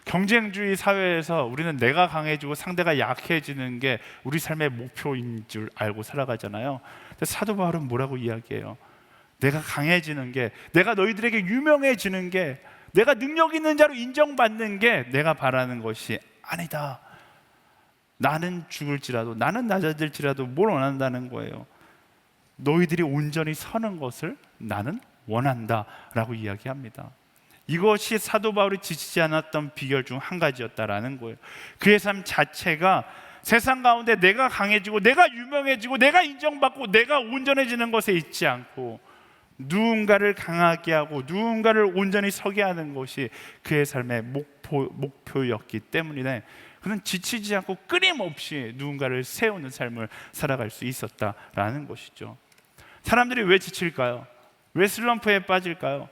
경쟁주의 사회에서 우리는 내가 강해지고 상대가 약해지는 게 우리 삶의 목표인 줄 알고 살아가잖아요. 근데 사도 바울은 뭐라고 이야기해요? 내가 강해지는 게, 내가 너희들에게 유명해지는 게, 내가 능력 있는 자로 인정받는 게 내가 바라는 것이 아니다. 나는 죽을지라도, 나는 낮아질지라도 뭘 원한다는 거예요? 너희들이 온전히 서는 것을 나는 원한다 라고 이야기합니다. 이것이 사도 바울이 지치지 않았던 비결 중 한 가지였다라는 거예요. 그의 삶 자체가 세상 가운데 내가 강해지고 내가 유명해지고 내가 인정받고 내가 온전해지는 것에 있지 않고 누군가를 강하게 하고 누군가를 온전히 서게 하는 것이 그의 삶의 목표였기 때문이네. 그는 지치지 않고 끊임없이 누군가를 세우는 삶을 살아갈 수 있었다라는 것이죠. 사람들이 왜 지칠까요? 왜 슬럼프에 빠질까요?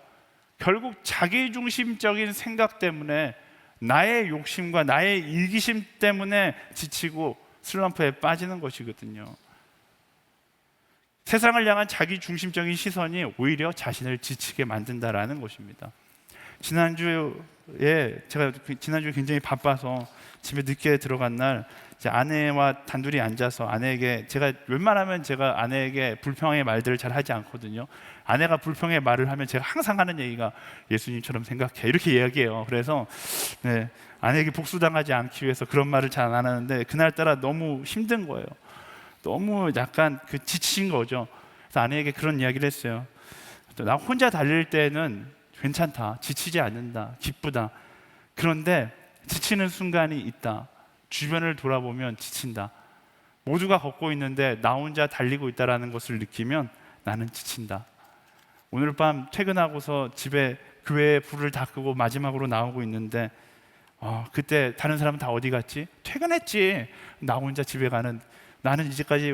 결국 자기중심적인 생각 때문에, 나의 욕심과 나의 이기심 때문에 지치고 슬럼프에 빠지는 것이거든요. 세상을 향한 자기중심적인 시선이 오히려 자신을 지치게 만든다라는 것입니다. 지난주에 굉장히 바빠서 집에 늦게 들어간 날, 이제 아내와 단둘이 앉아서 아내에게, 제가 웬만하면 제가 아내에게 불평의 말들을 잘 하지 않거든요. 아내가 불평의 말을 하면 제가 항상 하는 얘기가 예수님처럼 생각해, 이렇게 이야기해요. 그래서 아내에게 복수당하지 않기 위해서 그런 말을 잘 안 하는데, 그날따라 너무 힘든 거예요. 너무 약간 지친 거죠. 그래서 아내에게 그런 이야기를 했어요. 나 혼자 달릴 때는 괜찮다, 지치지 않는다, 기쁘다. 그런데 지치는 순간이 있다. 주변을 돌아보면 지친다. 모두가 걷고 있는데 나 혼자 달리고 있다는 것을 느끼면 나는 지친다. 오늘 밤 퇴근하고서 집에 교회에 불을 다 끄고 마지막으로 나오고 있는데 그때 다른 사람은 다 어디 갔지? 퇴근했지. 나 혼자 집에 가는, 나는 이제까지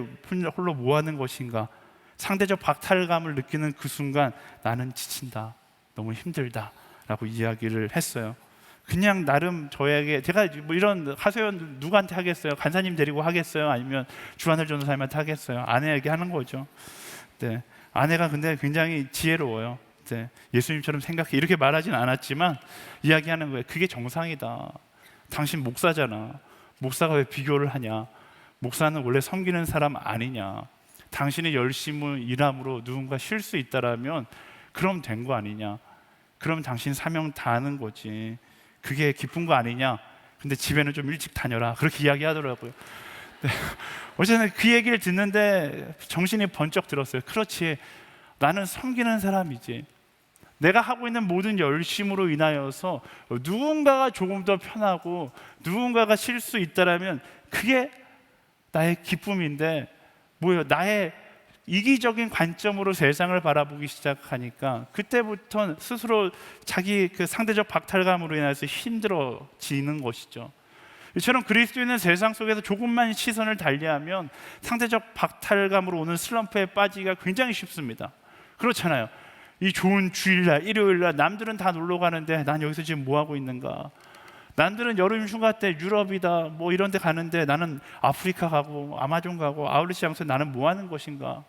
홀로 뭐 하는 것인가? 상대적 박탈감을 느끼는 그 순간 나는 지친다, 너무 힘들다 라고 이야기를 했어요. 그냥 나름 저에게, 제가 뭐 이런 하소연 누구한테 하겠어요? 간사님 데리고 하겠어요? 아니면 주하늘 전도사님한테 하겠어요? 아내에게 하는 거죠. 네. 아내가 근데 굉장히 지혜로워요. 네. 예수님처럼 생각해, 이렇게 말하진 않았지만 이야기하는 거예요. 그게 정상이다. 당신 목사잖아. 목사가 왜 비교를 하냐? 목사는 원래 섬기는 사람 아니냐? 당신이 열심히 일함으로 누군가 쉴 수 있다라면 그럼 된 거 아니냐? 그럼 당신 사명 다하는 거지. 그게 기쁜 거 아니냐? 근데 집에는 좀 일찍 다녀라, 그렇게 이야기하더라고요. 네. 어제는 그 얘기를 듣는데 정신이 번쩍 들었어요. 그렇지, 나는 섬기는 사람이지. 내가 하고 있는 모든 열심으로 인하여서 누군가가 조금 더 편하고 누군가가 쉴 수 있다라면 그게 나의 기쁨인데, 뭐예요? 나의 이기적인 관점으로 세상을 바라보기 시작하니까 그때부터 스스로 자기 상대적 박탈감으로 인해서 힘들어지는 것이죠. 이처럼 그리스도인은 세상 속에서 조금만 시선을 달리하면 상대적 박탈감으로 오는 슬럼프에 빠지기가 굉장히 쉽습니다. 그렇잖아요. 이 좋은 주일날, 일요일날 남들은 다 놀러 가는데 난 여기서 지금 뭐 하고 있는가? 남들은 여름 휴가 때 유럽이다 뭐 이런 데 가는데 나는 아프리카 가고 아마존 가고 아울렛 장소에 나는 뭐 하는 것인가?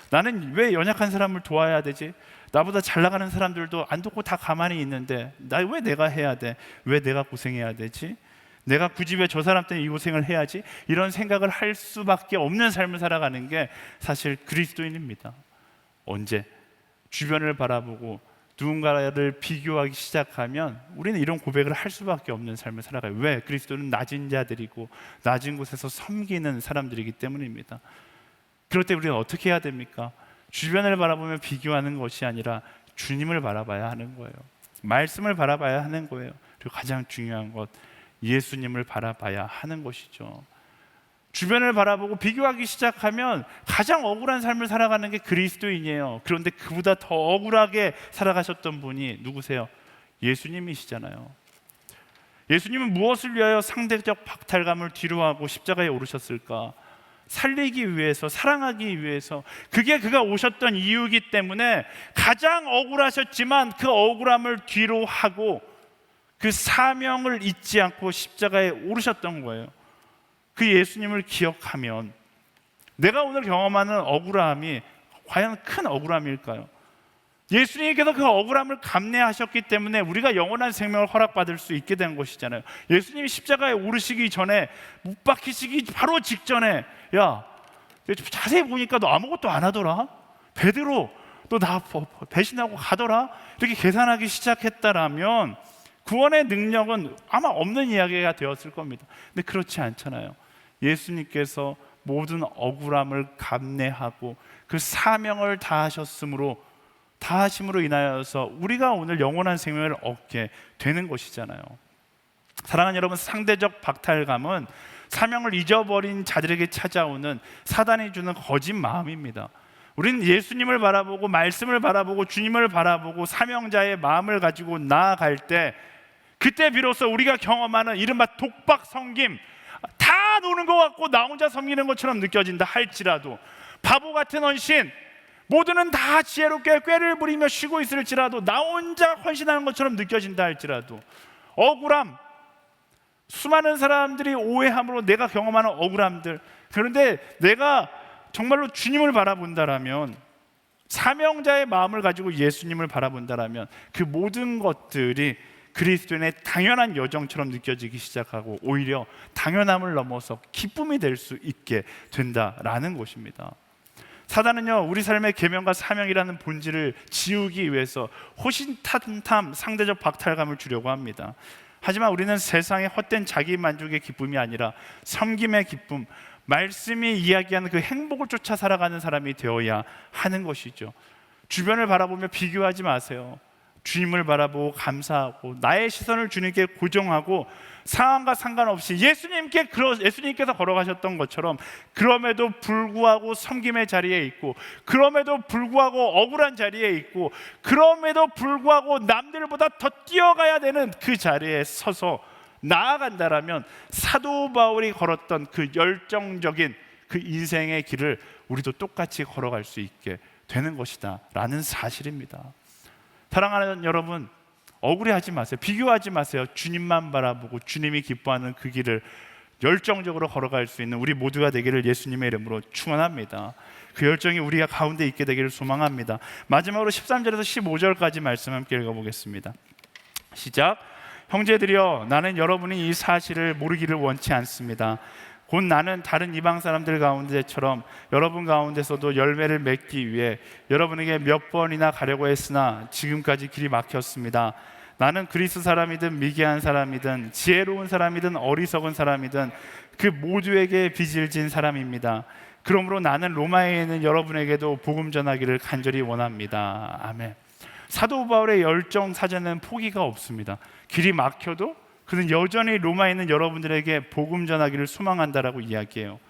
나는 왜 연약한 사람을 도와야 되지? 나보다 잘 나가는 사람들도 안 돕고 다 가만히 있는데 왜 내가 해야 돼? 왜 내가 고생해야 되지? 내가 굳이 왜 저 사람 때문에 이 고생을 해야지? 이런 생각을 할 수밖에 없는 삶을 살아가는 게 사실 그리스도인입니다. 언제? 주변을 바라보고 누군가를 비교하기 시작하면 우리는 이런 고백을 할 수밖에 없는 삶을 살아가요. 왜? 그리스도는 낮은 자들이고 낮은 곳에서 섬기는 사람들이기 때문입니다. 그럴 때 우리는 어떻게 해야 됩니까? 주변을 바라보며 비교하는 것이 아니라 주님을 바라봐야 하는 거예요. 말씀을 바라봐야 하는 거예요. 그리고 가장 중요한 것, 예수님을 바라봐야 하는 것이죠. 주변을 바라보고 비교하기 시작하면 가장 억울한 삶을 살아가는 게 그리스도인이에요. 그런데 그보다 더 억울하게 살아가셨던 분이 누구세요? 예수님이시잖아요. 예수님은 무엇을 위하여 상대적 박탈감을 뒤로하고 십자가에 오르셨을까? 살리기 위해서, 사랑하기 위해서. 그게 그가 오셨던 이유이기 때문에 가장 억울하셨지만 그 억울함을 뒤로하고 그 사명을 잊지 않고 십자가에 오르셨던 거예요. 그 예수님을 기억하면 내가 오늘 경험하는 억울함이 과연 큰 억울함일까요? 예수님께서 그 억울함을 감내하셨기 때문에 우리가 영원한 생명을 허락받을 수 있게 된 것이잖아요. 예수님이 십자가에 오르시기 전에, 못 박히시기 바로 직전에, 야, 자세히 보니까 너 아무것도 안 하더라. 베드로, 너 나 배신하고 가더라. 이렇게 계산하기 시작했다라면 구원의 능력은 아마 없는 이야기가 되었을 겁니다. 근데 그렇지 않잖아요. 예수님께서 모든 억울함을 감내하고 그 사명을 다하심으로 인하여서 우리가 오늘 영원한 생명을 얻게 되는 것이잖아요. 사랑하는 여러분, 상대적 박탈감은 사명을 잊어버린 자들에게 찾아오는 사단이 주는 거짓 마음입니다. 우리는 예수님을 바라보고 말씀을 바라보고 주님을 바라보고 사명자의 마음을 가지고 나아갈 때, 그때 비로소 우리가 경험하는 이른바 독박 섬김, 다 노는 것 같고 나 혼자 섬기는 것처럼 느껴진다 할지라도, 바보 같은 헌신, 모두는 다 지혜롭게 꾀를 부리며 쉬고 있을지라도 나 혼자 헌신하는 것처럼 느껴진다 할지라도, 억울함, 수많은 사람들이 오해함으로 내가 경험하는 억울함들, 그런데 내가 정말로 주님을 바라본다라면, 사명자의 마음을 가지고 예수님을 바라본다라면 그 모든 것들이 그리스도인의 당연한 여정처럼 느껴지기 시작하고 오히려 당연함을 넘어서 기쁨이 될 수 있게 된다라는 것입니다. 사단은요, 우리 삶의 계명과 사명이라는 본질을 지우기 위해서 호신탐탐 상대적 박탈감을 주려고 합니다. 하지만 우리는 세상의 헛된 자기 만족의 기쁨이 아니라 섬김의 기쁨, 말씀이 이야기하는 그 행복을 쫓아 살아가는 사람이 되어야 하는 것이죠. 주변을 바라보며 비교하지 마세요. 주님을 바라보고 감사하고 나의 시선을 주님께 고정하고 상황과 상관없이 예수님께서 걸어가셨던 것처럼 그럼에도 불구하고 섬김의 자리에 있고, 그럼에도 불구하고 억울한 자리에 있고, 그럼에도 불구하고 남들보다 더 뛰어가야 되는 그 자리에 서서 나아간다라면 사도 바울이 걸었던 그 열정적인 그 인생의 길을 우리도 똑같이 걸어갈 수 있게 되는 것이다 라는 사실입니다. 사랑하는 여러분, 억울해하지 마세요. 비교하지 마세요. 주님만 바라보고 주님이 기뻐하는 그 길을 열정적으로 걸어갈 수 있는 우리 모두가 되기를 예수님의 이름으로 축원합니다. 그 열정이 우리가 가운데 있게 되기를 소망합니다. 마지막으로 13절에서 15절까지 말씀 함께 읽어보겠습니다. 시작. 형제들이여, 나는 여러분이 이 사실을 모르기를 원치 않습니다. 곧 나는 다른 이방 사람들 가운데처럼 여러분 가운데서도 열매를 맺기 위해 여러분에게 몇 번이나 가려고 했으나 지금까지 길이 막혔습니다. 나는 그리스 사람이든 미개한 사람이든 지혜로운 사람이든 어리석은 사람이든 그 모두에게 빚을 진 사람입니다. 그러므로 나는 로마에 있는 여러분에게도 복음 전하기를 간절히 원합니다. 아멘. 사도 바울의 열정 사전에는 포기가 없습니다. 길이 막혀도 그는 여전히 로마에 있는 여러분들에게 복음 전하기를 소망한다라고 이야기해요.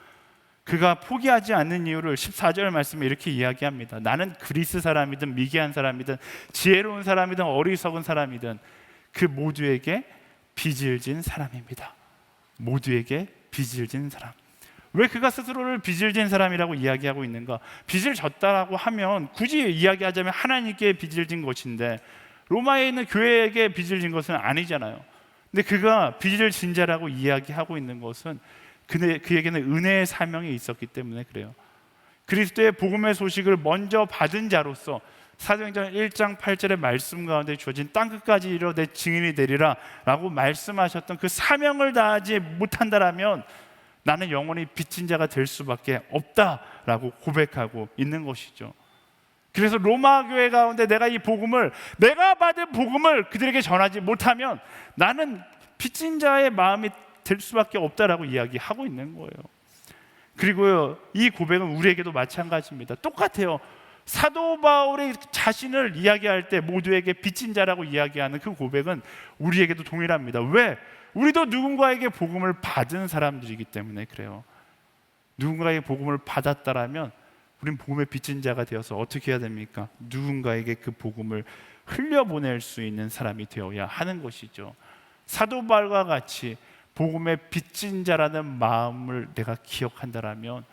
그가 포기하지 않는 이유를 14절 말씀에 이렇게 이야기합니다. 나는 그리스 사람이든 미개한 사람이든 지혜로운 사람이든 어리석은 사람이든 그 모두에게 빚을 진 사람입니다. 모두에게 빚을 진 사람. 왜 그가 스스로를 빚을 진 사람이라고 이야기하고 있는가? 빚을 졌다라고 하면 굳이 이야기하자면 하나님께 빚을 진 것인데 로마에 있는 교회에게 빚을 진 것은 아니잖아요. 근데 그가 빚을 진 자라고 이야기하고 있는 것은 그에게는 은혜의 사명이 있었기 때문에 그래요. 그리스도의 복음의 소식을 먼저 받은 자로서 사도행전 1장 8절의 말씀 가운데 주어진 땅끝까지 이르러 내 증인이 되리라 라고 말씀하셨던 그 사명을 다하지 못한다라면 나는 영원히 빚진 자가 될 수밖에 없다라고 고백하고 있는 것이죠. 그래서 로마 교회 가운데 내가 받은 복음을 그들에게 전하지 못하면 나는 빚진 자의 마음이 될 수밖에 없다라고 이야기하고 있는 거예요. 그리고요, 이 고백은 우리에게도 마찬가지입니다. 똑같아요. 사도 바울이 자신을 이야기할 때 모두에게 빚진 자라고 이야기하는 그 고백은 우리에게도 동일합니다. 왜? 우리도 누군가에게 복음을 받은 사람들이기 때문에 그래요. 누군가에게 복음을 받았다라면 우린 복음의 빚진 자가 되어서 어떻게 해야 됩니까? 누군가에게 그 복음을 흘려보낼 수 있는 사람이 되어야 하는 것이죠. 사도 바울과 같이 복음의 빚진 자라는 마음을 내가 기억한다라면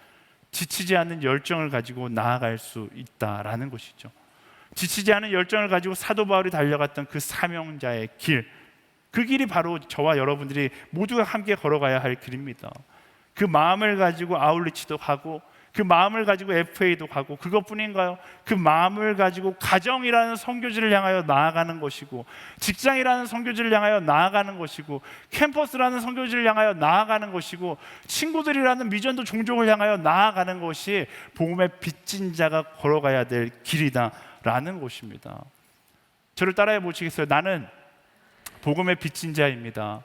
지치지 않는 열정을 가지고 나아갈 수 있다라는 것이죠. 지치지 않은 열정을 가지고 사도 바울이 달려갔던 그 사명자의 길, 그 길이 바로 저와 여러분들이 모두가 함께 걸어가야 할 길입니다. 그 마음을 가지고 아울리치도 가고 그 마음을 가지고 FA도 가고 그것뿐인가요? 그 마음을 가지고 가정이라는 선교지를 향하여 나아가는 것이고 직장이라는 선교지를 향하여 나아가는 것이고 캠퍼스라는 선교지를 향하여 나아가는 것이고 친구들이라는 미전도 종족을 향하여 나아가는 것이 복음의 빚진 자가 걸어가야 될 길이다라는 것입니다. 저를 따라해 보시겠어요? 나는 복음의 빚진 자입니다.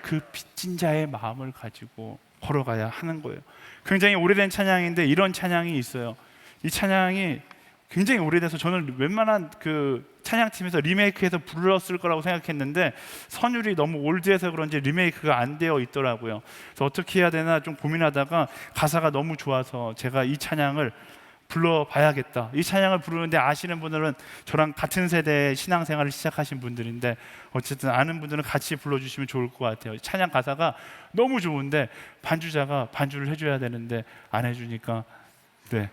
그 빚진 자의 마음을 가지고 걸어가야 하는 거예요. 굉장히 오래된 찬양인데 이런 찬양이 있어요. 이 찬양이 굉장히 오래돼서 저는 웬만한 그 찬양팀에서 리메이크해서 불렀을 거라고 생각했는데 선율이 너무 올드해서 그런지 리메이크가 안 되어 있더라고요. 그래서 어떻게 해야 되나 좀 고민하다가 가사가 너무 좋아서 제가 이 찬양을 불러봐야겠다. 이 찬양을 부르는데 아시는 분들은 저랑 같은 세대의 신앙생활을 시작하신 분들인데 어쨌든 아는 분들은 같이 불러주시면 좋을 것 같아요. 찬양 가사가 너무 좋은데 반주자가 반주를 해줘야 되는데 안 해주니까 네,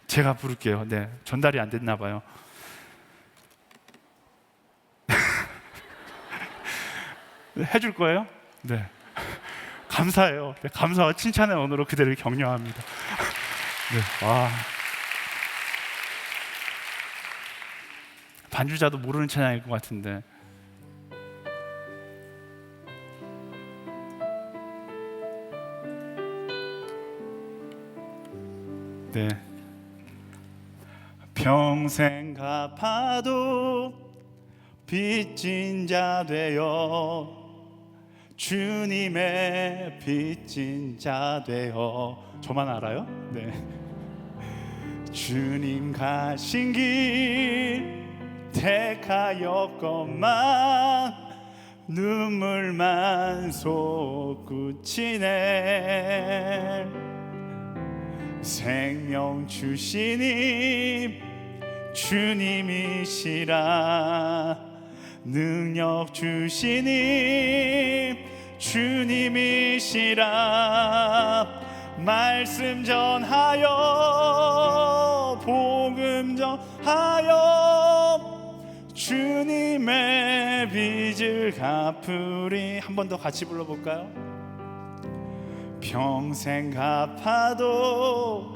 제가 부를게요. 네, 전달이 안 됐나 봐요. 해줄 거예요? 네, 감사해요. 네, 감사와 칭찬의 언어로 그대를 격려합니다. 네, 와. 반주자도 모르는 찬양일 것 같은데 네. 평생 갚아도 빚진 자 되어 주님의 빚진 자 되어 저만 알아요? 네. 주님 가신 길 택하였건만 눈물만 솟구치네 생명 주시니 주님이시라 능력 주시니 주님이시라 말씀 전하여 복음 전하여 주님의 빚을 갚으리. 한 번 더 같이 불러볼까요? 평생 갚아도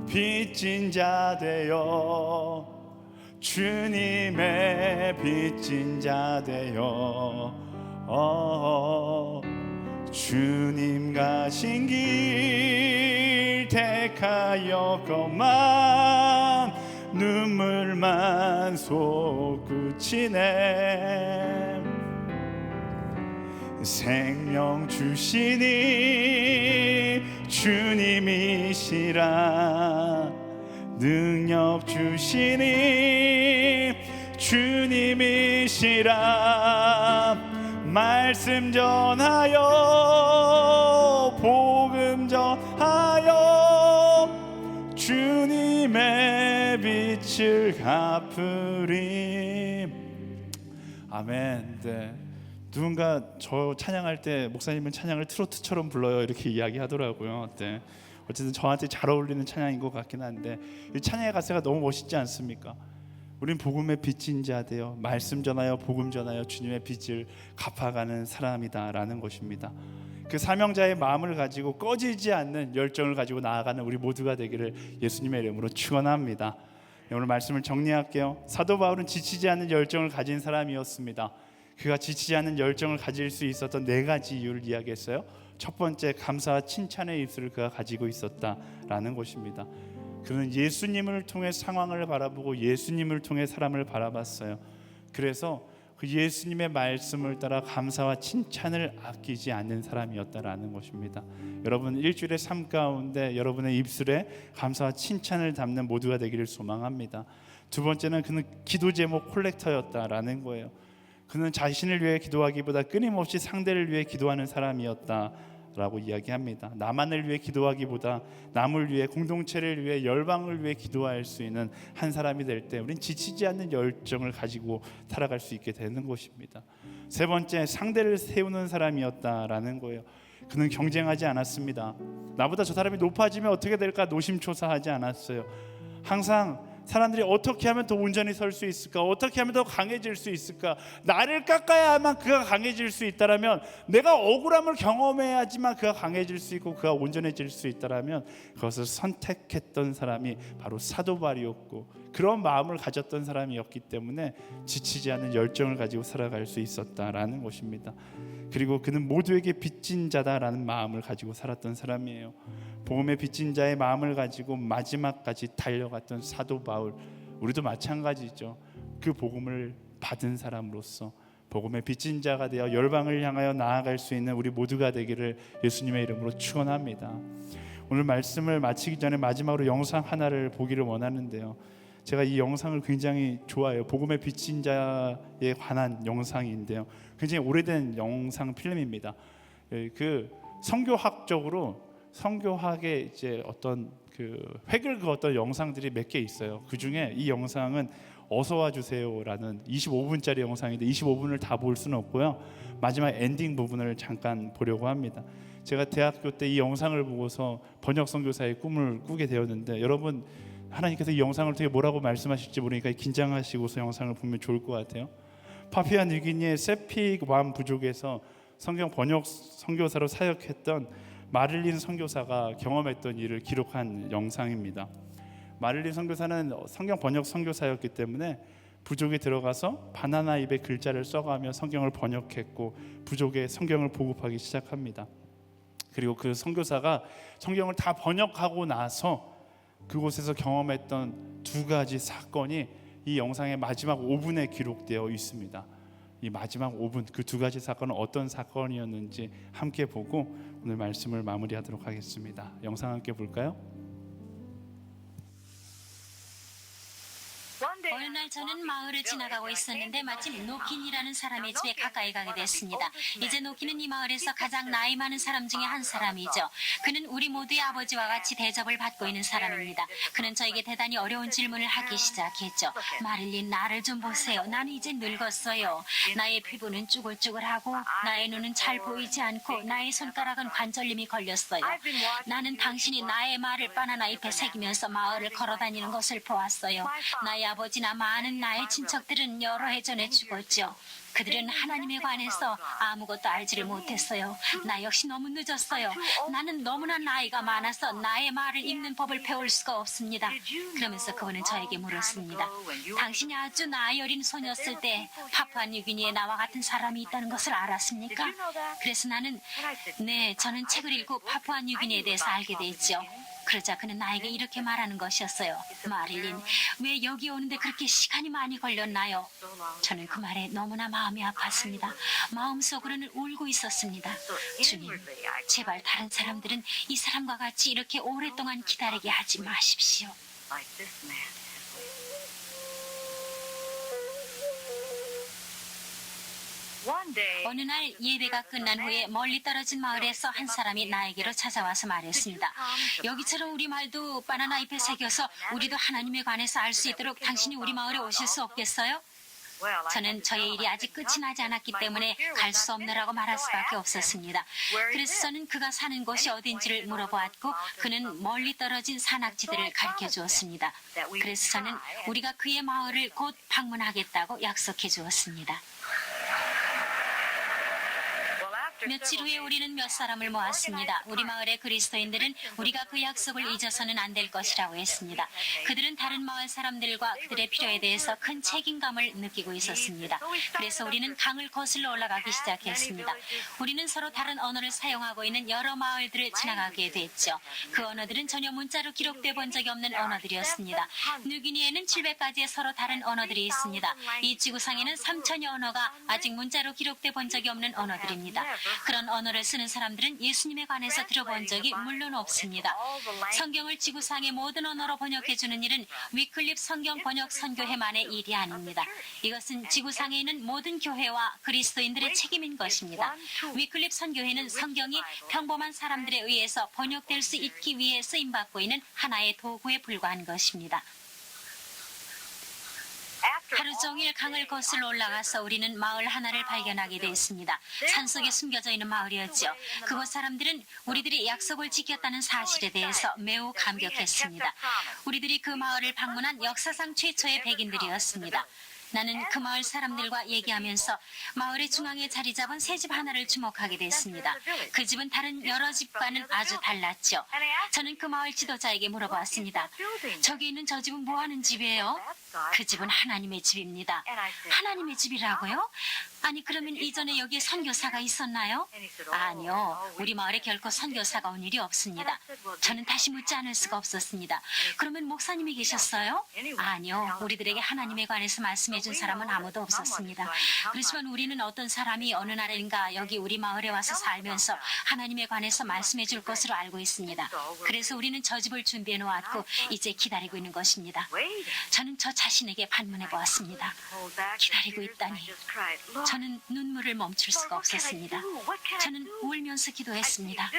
빚진 자 되어 주님의 빚진 자 되어 주님 가신 길 택하였건만 눈물만 솟구치네 생명 주시니 주님이시라 능력 주시니 주님이시라 말씀 전하여 복음 전하여 주님의 빛을 갚으리. 아멘. 네. 누군가 저 찬양할 때 목사님은 찬양을 트로트처럼 불러요 이렇게 이야기하더라고요. 네. 어쨌든 저한테 잘 어울리는 찬양인 것 같긴 한데 이 찬양의 가사가 너무 멋있지 않습니까? 우린 복음의 빚진 자 되어 말씀 전하여 복음 전하여 주님의 빚을 갚아가는 사람이다라는 것입니다. 그 사명자의 마음을 가지고 꺼지지 않는 열정을 가지고 나아가는 우리 모두가 되기를 예수님의 이름으로 축원합니다. 오늘 말씀을 정리할게요. 사도 바울은 지치지 않는 열정을 가진 사람이었습니다. 그가 지치지 않는 열정을 가질 수 있었던 네 가지 이유를 이야기했어요. 첫 번째, 감사와 칭찬의 입술을 그가 가지고 있었다라는 것입니다. 그는 예수님을 통해 상황을 바라보고 예수님을 통해 사람을 바라봤어요. 그래서 그 예수님의 말씀을 따라 감사와 칭찬을 아끼지 않는 사람이었다라는 것입니다. 여러분 일주일의 삶 가운데 여러분의 입술에 감사와 칭찬을 담는 모두가 되기를 소망합니다. 두 번째는 그는 기도 제목 콜렉터였다라는 거예요. 그는 자신을 위해 기도하기보다 끊임없이 상대를 위해 기도하는 사람이었다라고 이야기합니다. 나만을 위해 기도하기보다 남을 위해, 공동체를 위해, 열방을 위해 기도할 수 있는 한 사람이 될 때 우린 지치지 않는 열정을 가지고 살아갈 수 있게 되는 것입니다. 세 번째, 상대를 세우는 사람이었다라는 거예요. 그는 경쟁하지 않았습니다. 나보다 저 사람이 높아지면 어떻게 될까 노심초사하지 않았어요. 항상 사람들이 어떻게 하면 더 온전히 설 수 있을까? 어떻게 하면 더 강해질 수 있을까? 나를 깎아야만 그가 강해질 수 있다라면, 내가 억울함을 경험해야지만 그가 강해질 수 있고 그가 온전해질 수 있다라면, 그것을 선택했던 사람이 바로 사도 바울이었고, 그런 마음을 가졌던 사람이었기 때문에 지치지 않는 열정을 가지고 살아갈 수 있었다라는 것입니다. 그리고 그는 모두에게 빚진 자다라는 마음을 가지고 살았던 사람이에요. 복음의 빚진 자의 마음을 가지고 마지막까지 달려갔던 사도 바울, 우리도 마찬가지죠. 그 복음을 받은 사람으로서 복음의 빚진 자가 되어 열방을 향하여 나아갈 수 있는 우리 모두가 되기를 예수님의 이름으로 축원합니다. 오늘 말씀을 마치기 전에 마지막으로 영상 하나를 보기를 원하는데요. 제가 이 영상을 굉장히 좋아해요. 복음의 빚진 자에 관한 영상인데요. 굉장히 오래된 영상 필름입니다. 그 성교학의 이제 어떤 그 획을 그었던 영상들이 몇 개 있어요. 그 중에 이 영상은 어서와 주세요라는 25분짜리 영상인데 25분을 다 볼 수는 없고요. 마지막 엔딩 부분을 잠깐 보려고 합니다. 제가 대학교 때 이 영상을 보고서 번역 선교사의 꿈을 꾸게 되었는데, 여러분 하나님께서 이 영상을 통해 뭐라고 말씀하실지 모르니까 긴장하시고서 영상을 보면 좋을 것 같아요. 파푸아 뉴기니의 세픽 왕 부족에서 성경 번역 선교사로 사역했던 마를린 선교사가 경험했던 일을 기록한 영상입니다. 마를린 선교사는 성경 번역 선교사였기 때문에 부족에 들어가서 바나나 잎에 글자를 써가며 성경을 번역했고 부족에 성경을 보급하기 시작합니다. 그리고 그 선교사가 성경을 다 번역하고 나서 그곳에서 경험했던 두 가지 사건이 이 영상의 마지막 5분에 기록되어 있습니다. 이 마지막 5분, 그 두 가지 사건은 어떤 사건이었는지 함께 보고 오늘 말씀을 마무리하도록 하겠습니다. 영상 함께 볼까요? 어느 날 저는 마을을 지나가고 있었는데 마침 노킨이라는 사람의 집에 가까이 가게 됐습니다. 이제 노킨은 이 마을에서 가장 나이 많은 사람 중에 한 사람이죠. 그는 우리 모두의 아버지와 같이 대접을 받고 있는 사람입니다. 그는 저에게 대단히 어려운 질문을 하기 시작했죠. 마릴린, 나를 좀 보세요. 나는 이제 늙었어요. 나의 피부는 쭈글쭈글하고 나의 눈은 잘 보이지 않고 나의 손가락은 관절염이 걸렸어요. 나는 당신이 나의 말을 바나나 잎에 새기면서 마을을 걸어다니는 것을 보았어요. 나의 아버지나 많은 나의 친척들은 여러 해 전에 죽었죠. 그들은 하나님에 관해서 아무것도 알지를 못했어요. 나 역시 너무 늦었어요. 나는 너무나 나이가 많아서 나의 말을 읽는 법을 배울 수가 없습니다. 그러면서 그분은 저에게 물었습니다. 당신이 아주 나이 어린 소녀였을 때 파푸아 뉴기니에 나와 같은 사람이 있다는 것을 알았습니까? 그래서 나는 네, 저는 책을 읽고 파푸아 뉴기니에 대해서 알게 됐죠. 그러자 그는 나에게 이렇게 말하는 것이었어요. 마릴린, 왜 여기 오는데 그렇게 시간이 많이 걸렸나요? 저는 그 말에 너무나 마음이 아팠습니다. 마음속으로는 울고 있었습니다. 주님, 제발 다른 사람들은 이 사람과 같이 이렇게 오랫동안 기다리게 하지 마십시오. 어느 날 예배가 끝난 후에 멀리 떨어진 마을에서 한 사람이 나에게로 찾아와서 말했습니다. 여기처럼 우리 말도 바나나 잎에 새겨서 우리도 하나님에 관해서 알 수 있도록 당신이 우리 마을에 오실 수 없겠어요? 저는 저의 일이 아직 끝이 나지 않았기 때문에 갈 수 없느라고 말할 수밖에 없었습니다. 그래서 저는 그가 사는 곳이 어딘지를 물어보았고 그는 멀리 떨어진 산악지들을 가르쳐 주었습니다. 그래서 저는 우리가 그의 마을을 곧 방문하겠다고 약속해 주었습니다. 며칠 후에 우리는 몇 사람을 모았습니다. 우리 마을의 그리스도인들은 우리가 그 약속을 잊어서는 안 될 것이라고 했습니다. 그들은 다른 마을 사람들과 그들의 필요에 대해서 큰 책임감을 느끼고 있었습니다. 그래서 우리는 강을 거슬러 올라가기 시작했습니다. 우리는 서로 다른 언어를 사용하고 있는 여러 마을들을 지나가게 됐죠. 그 언어들은 전혀 문자로 기록돼 본 적이 없는 언어들이었습니다. 뉴기니에는 700가지의 서로 다른 언어들이 있습니다. 이 지구상에는 3천여 언어가 아직 문자로 기록돼 본 적이 없는 언어들입니다. 그런 언어를 쓰는 사람들은 예수님에 관해서 들어본 적이 물론 없습니다. 성경을 지구상의 모든 언어로 번역해주는 일은 위클립 성경 번역 선교회만의 일이 아닙니다. 이것은 지구상에 있는 모든 교회와 그리스도인들의 책임인 것입니다. 위클립 선교회는 성경이 평범한 사람들에 의해서 번역될 수 있기 위해 쓰임받고 있는 하나의 도구에 불과한 것입니다. 하루 종일 강을 거슬러 올라가서 우리는 마을 하나를 발견하게 됐습니다. 산속에 숨겨져 있는 마을이었죠. 그곳 사람들은 우리들이 약속을 지켰다는 사실에 대해서 매우 감격했습니다. 우리들이 그 마을을 방문한 역사상 최초의 백인들이었습니다. 나는 그 마을 사람들과 얘기하면서 마을의 중앙에 자리 잡은 새 집 하나를 주목하게 됐습니다. 그 집은 다른 여러 집과는 아주 달랐죠. 저는 그 마을 지도자에게 물어봤습니다. 저기 있는 저 집은 뭐 하는 집이에요? 그 집은 하나님의 집입니다. 하나님의 집이라고요? 아니 그러면 이전에 여기에 선교사가 있었나요? 아니요. 우리 마을에 결코 선교사가 온 일이 없습니다. 저는 다시 묻지 않을 수가 없었습니다. 그러면 목사님이 계셨어요? 아니요. 우리들에게 하나님에 관해서 말씀해 준 사람은 아무도 없었습니다. 그렇지만 우리는 어떤 사람이 어느 날인가 여기 우리 마을에 와서 살면서 하나님에 관해서 말씀해 줄 것으로 알고 있습니다. 그래서 우리는 저 집을 준비해 놓았고 이제 기다리고 있는 것입니다. 저는 저 자신에게 반문해 보았습니다. 기다리고 있다니. 저는 눈물을 멈출 수가 없었습니다. 저는 울면서 기도했습니다.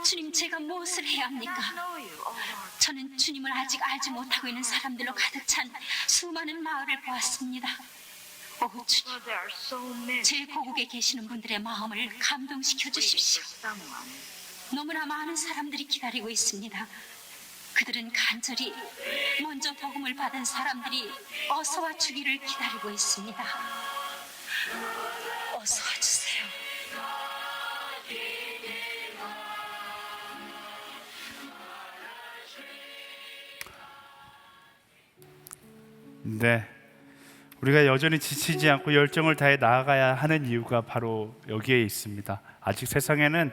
주님 제가 무엇을 해야 합니까? 저는 주님을 아직 알지 못하고 있는 사람들로 가득 찬 수많은 마을을 보았습니다. 오 주님, 제 고국에 계시는 분들의 마음을 감동시켜 주십시오. 너무나 많은 사람들이 기다리고 있습니다. 그들은 간절히 먼저 복음을 받은 사람들이 어서 와주기를 기다리고 있습니다. 어서 와주세요. 네, 우리가 여전히 지치지 않고 열정을 다해 나아가야 하는 이유가 바로 여기에 있습니다. 아직 세상에는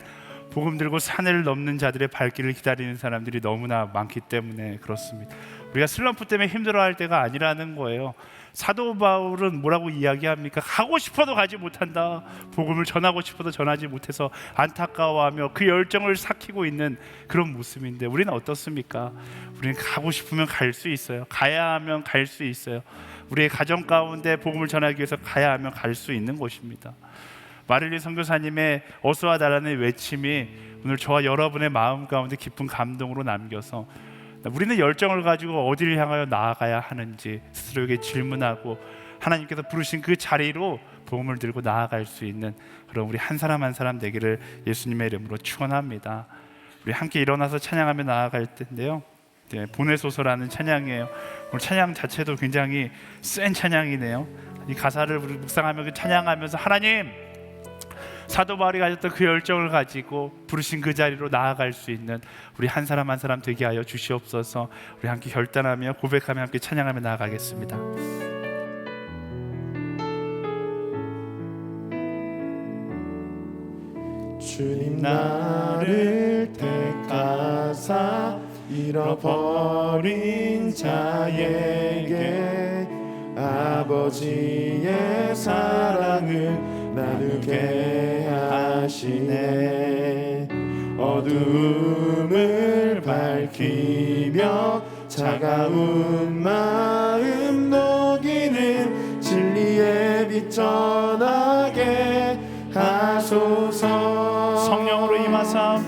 복음 들고 산을 넘는 자들의 발길을 기다리는 사람들이 너무나 많기 때문에 그렇습니다. 우리가 슬럼프 때문에 힘들어할 때가 아니라는 거예요. 사도 바울은 뭐라고 이야기합니까? 가고 싶어도 가지 못한다. 복음을 전하고 싶어도 전하지 못해서 안타까워하며 그 열정을 삭히고 있는 그런 모습인데 우리는 어떻습니까? 우리는 가고 싶으면 갈 수 있어요. 가야 하면 갈 수 있어요. 우리의 가정 가운데 복음을 전하기 위해서 가야 하면 갈 수 있는 곳입니다. 마릴린 선교사님의 어서와 달라는 외침이 오늘 저와 여러분의 마음 가운데 깊은 감동으로 남겨서 우리는 열정을 가지고 어디를 향하여 나아가야 하는지 스스로에게 질문하고 하나님께서 부르신 그 자리로 복음을 들고 나아갈 수 있는 그런 우리 한 사람 한 사람 되기를 예수님의 이름으로 축원합니다. 우리 함께 일어나서 찬양하며 나아갈 텐데요. 네, 보내소서라는 찬양이에요. 오늘 찬양 자체도 굉장히 센 찬양이네요. 이 가사를 우리 묵상하며 찬양하면서 하나님, 사도 바울이 가졌던 그 열정을 가지고 부르신 그 자리로 나아갈 수 있는 우리 한 사람 한 사람 되게 하여 주시옵소서. 우리 함께 결단하며 고백하며 함께 찬양하며 나아가겠습니다. 주님 나를 택하사 잃어버린 자에게 아버지의 사랑을 나누게 하시네. 어두움을 밝히며 차가운 마음 녹이는 진리의 빛 전하게 하소서. 성령으로 임하사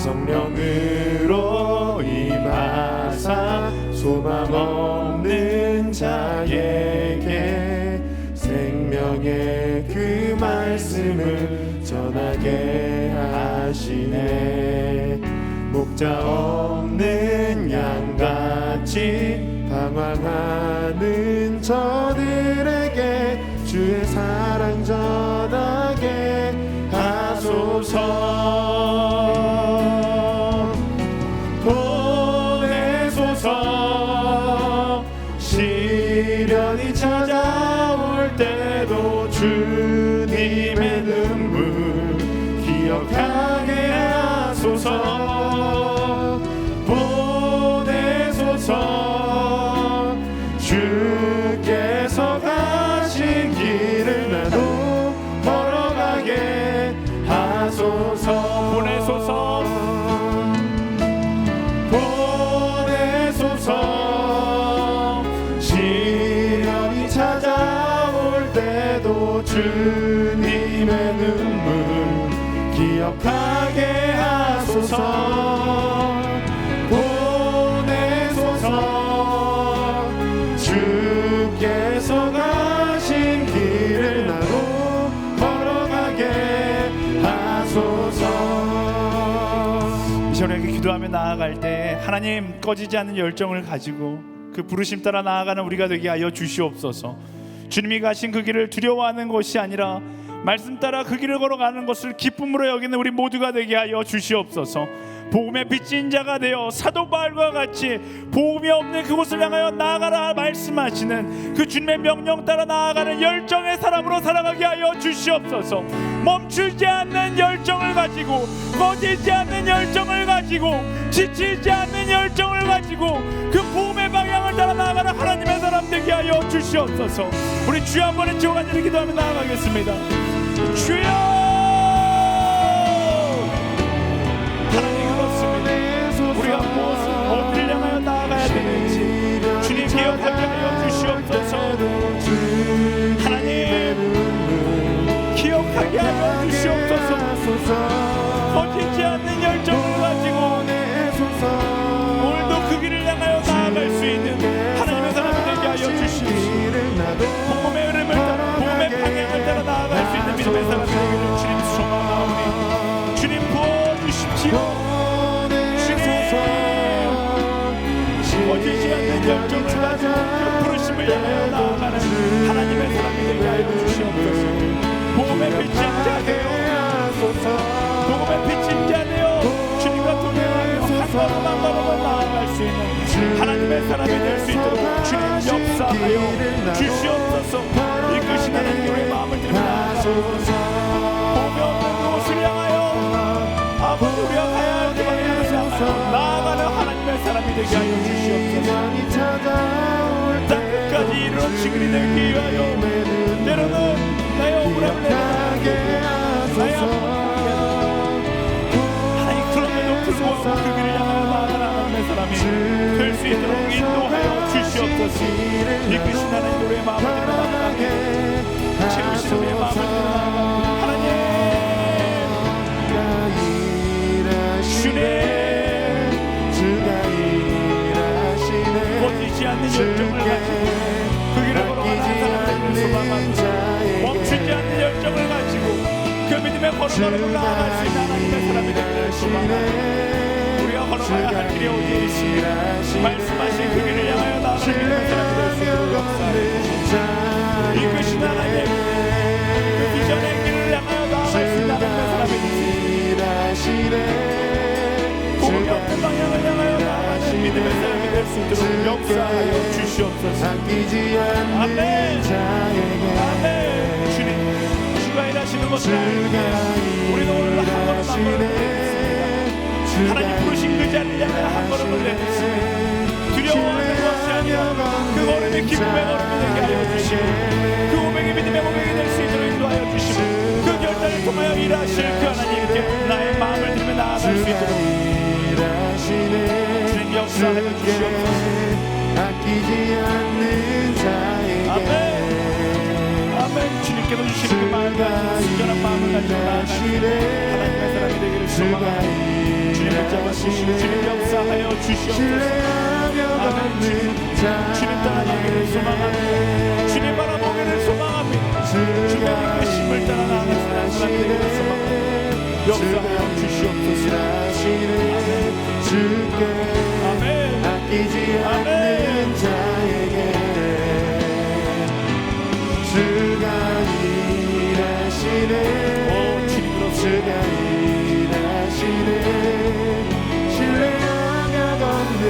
성령으로 임하사 소망 없는 자에게 생명의 그 말씀을 전하게 하시네. 목자 없는 양같이 방황하는 저들에게 주의 사랑 전하 시련이 찾아올 때도 주님의 눈물 기억하게 하소서. 보내소서. 주께서 가신 길을 나도 걸어가게 하소서. 보내소서. 보내소서. 시련이 찾아올 때도 주님의 눈물 기억하게 하소서. 보내소서. 주께서 가신 길을 나도 걸어가게 하소서. 이 시간에 기도하며 나아갈 때 하나님 꺼지지 않는 열정을 가지고 그 부르심 따라 나아가는 우리가 되게 하여 주시옵소서. 주님이 가신 그 길을 두려워하는 것이 아니라 말씀 따라 그 길을 걸어가는 것을 기쁨으로 여기는 우리 모두가 되게 하여 주시옵소서. 복음의 빚진 자가 되어 사도 바울과 같이 복음이 없는 그곳을 향하여 나아가라 말씀하시는 그 주님의 명령 따라 나아가는 열정의 사람으로 살아가게 하여 주시옵소서. 멈추지 않는 열정을 가지고, 꺼지지 않는 열정을 가지고, 지치지 않는 열정을 가지고 그 복음의 방향을 따라 나아가는 하나님의 사람 되게 하여 주시옵소서. 우리 주여 한 번에 지어 간절히 기도하며 나아가겠습니다. 주여! 우리가 무엇을 어디를 향하여 나아가야 되는지 주님 기억하게 하여 주시옵소서. 하나님 기억하게 하여 주시옵소서. 꺼지지 않는 열정을 가지고 오늘도 그 길을 향하여 나아갈 수 있는 하나님의 사람이 되게 하여 주시옵소서. 복음의 흐름을 따라, 복음의 방향을 따라 나아갈 수 있는 믿음의 사람이 되기를 주님 소망하오니 주님 부어주십시오. 꺼지지 않는 열정을 가지고 그 부르심을 향하여 나아가는 하나님의 사람이 되게 하여 주시옵소서. 복음의 빛인 자 되어, 복음의 빛인 자 되어 주님과 동행하며 한 걸음 한 걸음을 나아갈 수 있는 하나님의 사람이 될 수 있도록 주님 역사하여 주시옵소서. 이끄신 하나님의 마음을 들며 나아가소서. 복음이 없는 그곳을 향하여 아버지 우리가 가야 할 그 방향을 향하여 나아가는 하나님의 사람이 되게 하여 주시옵소서. 땅 끝까지 이르러 지근이 되기 위하여 때로는 나의 억울함을 내려놔게 나의 하나님 그럼에도 불구하고 그 길을 향하여 나아가는 하나님의 사람이 될 수 있도록 인도하여 주시옵소서. 이끄신 하나님 우리의 마음을 들여 나아가게 채우신 우리의 마음을 들여 나아가게 하나님 주님 꺼지지 않는 열정을 가지고 그 길을 걸어가는 사람들을 소망합니다. 멈추지 않는 열정을 가지고 그 믿음의 걸음걸음을 나아갈 수 있는 하나님의 사람이 되기를 소망합니다. 우리가 걸어가야 할 길이 어디에 있습니까? 말씀하신 그 길을 향하여 나아갈 믿음의 사람이 될 수 있도록 역사해 주시옵소서. 이끄신 하나님 그 비전의 길을 향하여 나아갈 수 있는 하나님의 사람이 되시옵소서. 복음이 없는 방향을 향하여 나아가는 믿음의 사람이 될 수 있도록 역사하여 주시옵소서. 아멘. 아멘. 주님 주가 일하시는 것을 알게 우리는 오늘 한 걸음 한 걸음 내딛습니다. 하나님 부르신 그 자리를 향하여 한 걸음을 내딛습니다. 두려워하는 것이 아니라 그 걸음이 기쁨의 걸음이 되게 하여 주시고 그 고백이 믿음의 고백이 될 수 있도록 인도하여 주시고 그 결단을 통하여 일하실 그 하나님께 나의 마음을 들며 나아갈 수 있도록 주님 역사하여 주시옵소서. 아끼지 않는 자에게 아멘. 아멘. 주님께서 주시는 그 마음을 가지고 순전한 마음을 가지고 나아가시는 하나님의 사람이 되기를 소망하니 주님 붙잡아 주시고 주님 역사하여 주시옵소서. 아멘. 주님 따라 가기를 소망합니다. 주님 바라보기를 소망합니다. 주님의 이끄심을 따라 나아가는 사람이 되기를 소망합니다. 역사하여 주시옵소서. 주께 아멘. 아끼지 않는 자에게 주가 일하시네. 주가 일하시네. 신뢰하며 걷는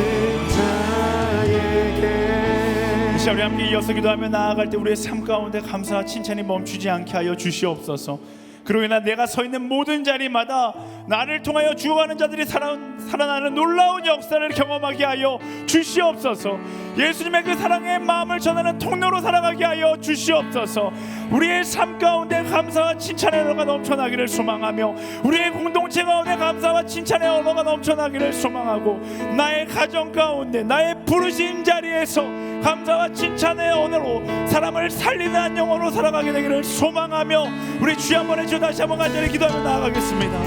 자에게 이 시간 시간 우리 함께 이어서 기도하며 나아갈 때 우리의 삶 가운데 감사와 칭찬이 멈추지 않게 하여 주시옵소서. 그로 인해 내가 서 있는 모든 자리마다 나를 통하여 죽어가는 자들이 살아나는 놀라운 역사를 경험하게 하여 주시옵소서. 예수님의 그 사랑의 마음을 전하는 통로로 살아가게 하여 주시옵소서. 우리의 삶 가운데 감사와 칭찬의 언어가 넘쳐나기를 소망하며 우리의 공동체 가운데 감사와 칭찬의 언어가 넘쳐나기를 소망하고 나의 가정 가운데 나의 부르신 자리에서 감사와 칭찬의 언어로 사람을 살리는 영혼으로 살아가게 되기를 소망하며 우리 주여 한번 해주시고 다시 한번 간절히 기도하며 나아가겠습니다.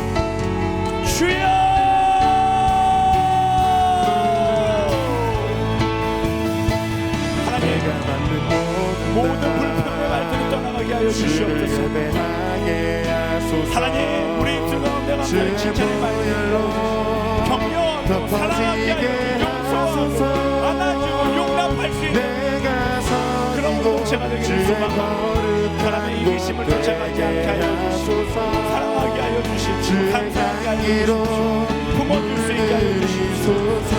주여 하나님 모든 불평의 말들을 떠나가게 하여 주시옵소서. 하나님 우리 입술 가운데 감사의 칭찬의 말들로 격려하고 사랑하게 하여 용서하고 안아주고 용납할 수 있는 그런 공동체가 되기를 소망하고 하나님의 이기심을 쫓아가지 않게 하여 주시옵소서. 사랑하게 하여 주시옵소서. 감사하게 하여 주시옵소서. 품어줄 수 있게 하여 주시옵소서.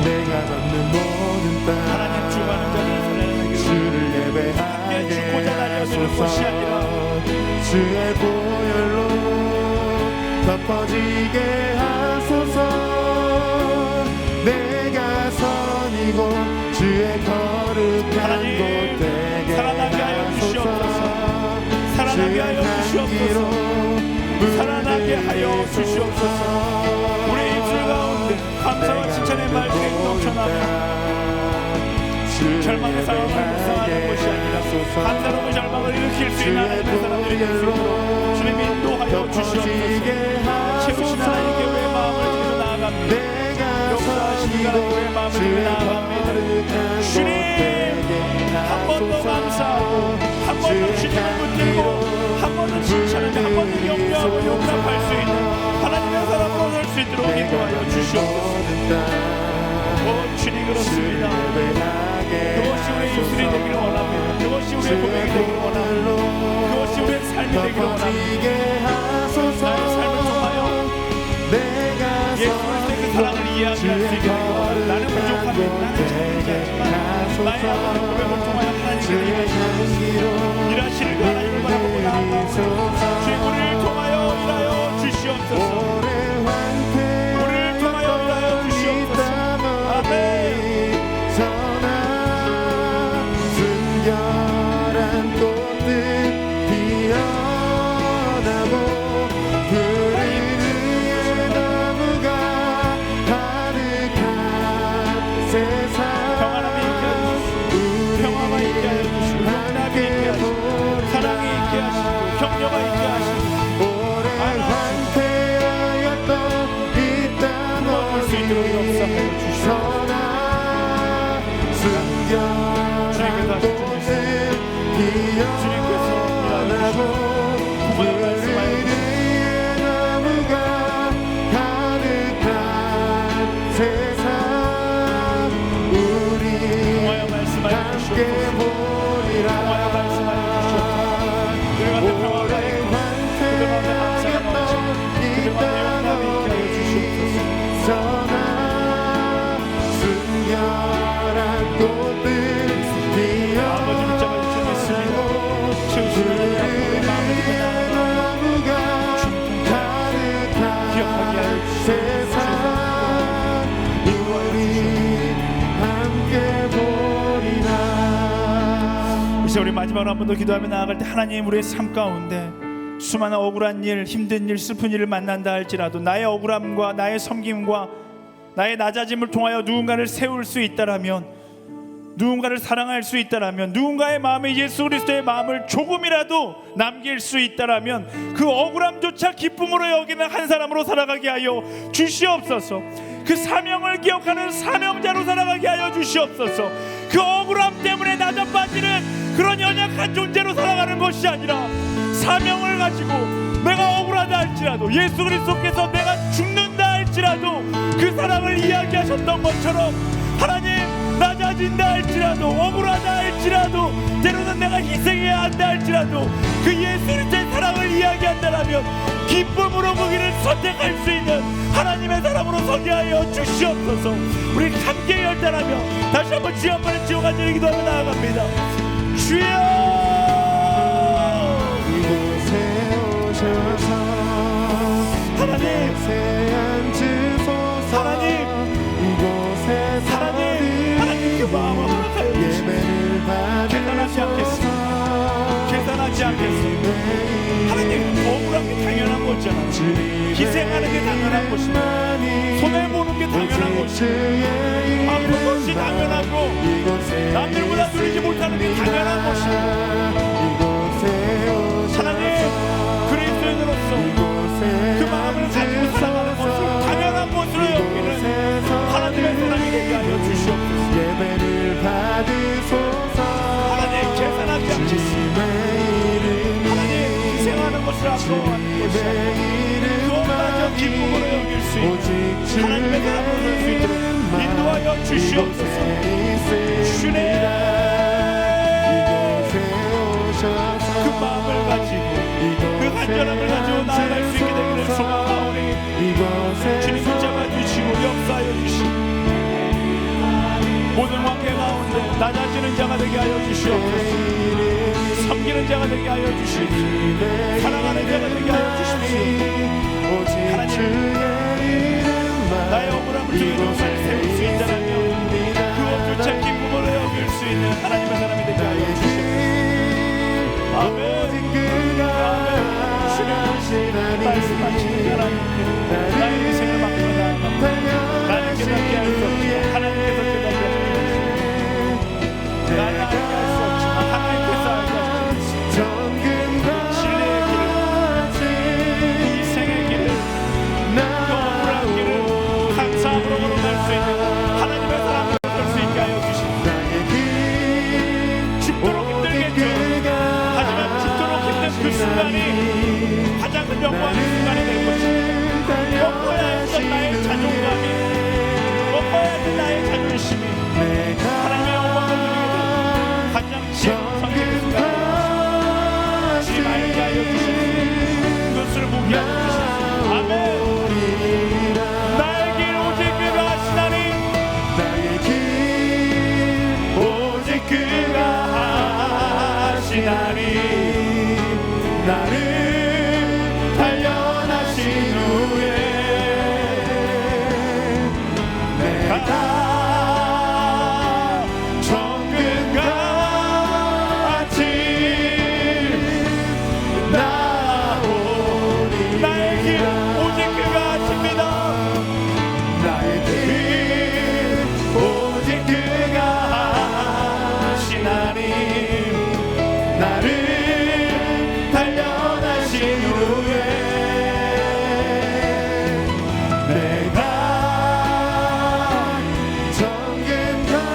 내가 받는 모든 땅 하나님 주가는 자를 주를 함께 죽고자 달려드는 것이 아니라 주의 보혈로 덮어지게 하소서. 내가 선이고 주의 거룩한 곳 되게 살아나게 하여 주시옵소서. 살아나게 하여 주시옵소서. 살아나게 하여 주시옵소서. 우리 입술 가운데 감사와 칭찬의 말들이 넘쳐나며 절망의 상황을 묵상하는 것이 아니라 감사로 그 절망을 일으킬 수 있는 하나님의 사람들이 될 수 있도록 주님 인도하여 주시옵소서. 채우신 하나님께 왜 마음을 드리고 나아갑니다. 역사하시는 하나님께 왜 마음을 드리고 나아갑니다. 주님 한 번 더 감사하고 한 번 더 주님을 붙들고 한 번 더 칭찬하며 한 번 더 격려하고 용납할 수 있는 하나님의 사람으로 설 수 있도록 인도하여 주시옵소서. 주님 그렇습니다. 그것이 우리의 입술이 되기를 원합니다. 그것이 우리의 고백이 되기를 원합니다. 그것이 우리의 삶이 되기를 원합니다. 나의 삶을 통하여 예수 그리스도의 그 사랑을 이해하게 할 수 있게 되기를 원합니다. 나는 부족합니다. 나는 잘되지 않지만 나의 아버지 고백을 통하여 하나님께 일하시는 그 하나님을 바라보고 나아가옵소서. 주의 우리를 통하여 일하여 주시옵소서. 우리를 통하여 일하여 주시옵소서. 아멘. 순결한 꽃들 피어나고 푸른 의의 나무가 가득한 세상 평화가 있게 하여 주시고 용납이 있게 하시고 사랑이 있게 하시고 격려가 있게 하시고 오래 황폐하였던 이 땅 품어줄 수 있도록 역사하여 주시옵소서. 순결한 꽃을 피어나고 푸른 의의 나무가 가득한 세상 우리 통하여 말씀하여 함께 주시옵소서. 통하여 말씀하여 주시옵소서. 그들 가운데 평화가 있고 그들 가운데 감사가 넘치고 그들 가운데 용납이 있게 하여 주시옵소서. 선한 순결한 꽃들 아버지 붙잡아 주시겠습니다. 채우시는 약속의 마음을 듣고 나아가고 기억하게 하여 세상 우리 함께 보리라. 이제 우리 마지막으로 한 번 더 기도하며 나아갈 때 하나님 우리의 삶 가운데 수많은 억울한 일, 힘든 일, 슬픈 일을 만난다 할지라도 나의 억울함과 나의 섬김과 나의 낮아짐을 통하여 누군가를 세울 수 있다라면, 누군가를 사랑할 수 있다라면, 누군가의 마음에 예수 그리스도의 마음을 조금이라도 남길 수 있다라면 그 억울함조차 기쁨으로 여기는 한 사람으로 살아가게 하여 주시옵소서. 그 사명을 기억하는 사명자로 살아가게 하여 주시옵소서. 그 억울함 때문에 낮아 빠지는 그런 연약한 존재로 살아가는 것이 아니라 사명을 가지고 내가 억울하다 할지라도 예수 그리스도께서 내가 죽는다 할지라도 그 사랑을 이야기하셨던 것처럼 하나님 낮아진다 할지라도 억울하다 할지라도 때로는 내가 희생해야 한다 할지라도 그 예수 그리스도의 사랑을 이야기한다라면 기쁨으로 그 길을 선택할 수 있는 하나님의 사람으로 서게 하여 주시옵소서. 우리 함께 결단하며 다시 한번 주여 한번 지어 간절히 기도하며 나아갑니다. 주여 이곳에 오셔서 하나님, 이곳에 앉으소서. 하나님, 이곳에 하나님 그 마음을 허락하여 주시옵소서. 예배를 계산하지 않겠습니다. 계산하지 않겠습니다. 하나님 억울한 게 당연한 거잖아. 희생하는 게 당연한 것이고 손해보는 게 당연한 것이고 아픈 것이 당연하고 남들보다 누리지 못하는 게 당연한 것이고 하나님 그리스도인으로서 그 마음을 가지고 살아가는 것을 당연한 것으로 여기는 하나님의 사랑이 되게 하여 주시옵소서. 예배를 받으소서. 하나님 계산하지 않겠습니다. 하나님 희생하는 것을 아까워하는 것이 아니라 그것마저 기쁨으로 여길 수 있는 하나님의 사람으로 설 수 있도록 인도하여 주시옵소서. 주님 그 마음을 가지고 그 간절함을 가지고 나아갈 수 있게 되기를 소망하오니 주님 붙잡아주시고 역사하여 주시고 모든 관계 가운데 낮아지는 자가 되게 하여 주시옵소서. 섬기는 자가 되게 하여 주시옵소서. 사랑하는 자가 되게 하여 주십시오. 하나님 나의 억울함을 중에 용서를 세울 수 있다면 그것조차 기쁨으로 여길 수 있는 하나님의 사람이 되게 하여 주시옵소서. 아멘. 주님 말씀하시는 하나님께 나의 인생을 맡겨 나아갑니다. 나는 깨닫게 할 수 없지만 하나님께서 깨닫게 하시옵소서. 나는 알게 할 수 없지만 하나님께서 알게 하시옵소서. 진리의 길을 희생의 길을 영원한 길을 감사함으로 걸어갈 수 있는 하나님의 사람으로 설 수 있게 하여 주시옵소서. 죽도록 힘들겠죠. 하지만 죽도록 힘든 그 순간이 가장 영광의 순간이 될 것입니다. 먹어야 했던 나의 자존감이 먹어야 했던 나의 자존심이 하나님의 영광을 누리게 되는 가장 지혜로운 선택의 순간입니다. 주님 알게 하여 주시옵소서. 그것을 보게 하여 주시옵소서. 아멘. 나의 길 오직 그가 하시나니 나의 길 오직 그가 하시나니 나를 단련하신 후에 내가 정금같이 나오리. 나의 길 오직 그가 하십니다. 나의 길 오직 그가 하시나니 나를 단련하신 후에 내가 정금같이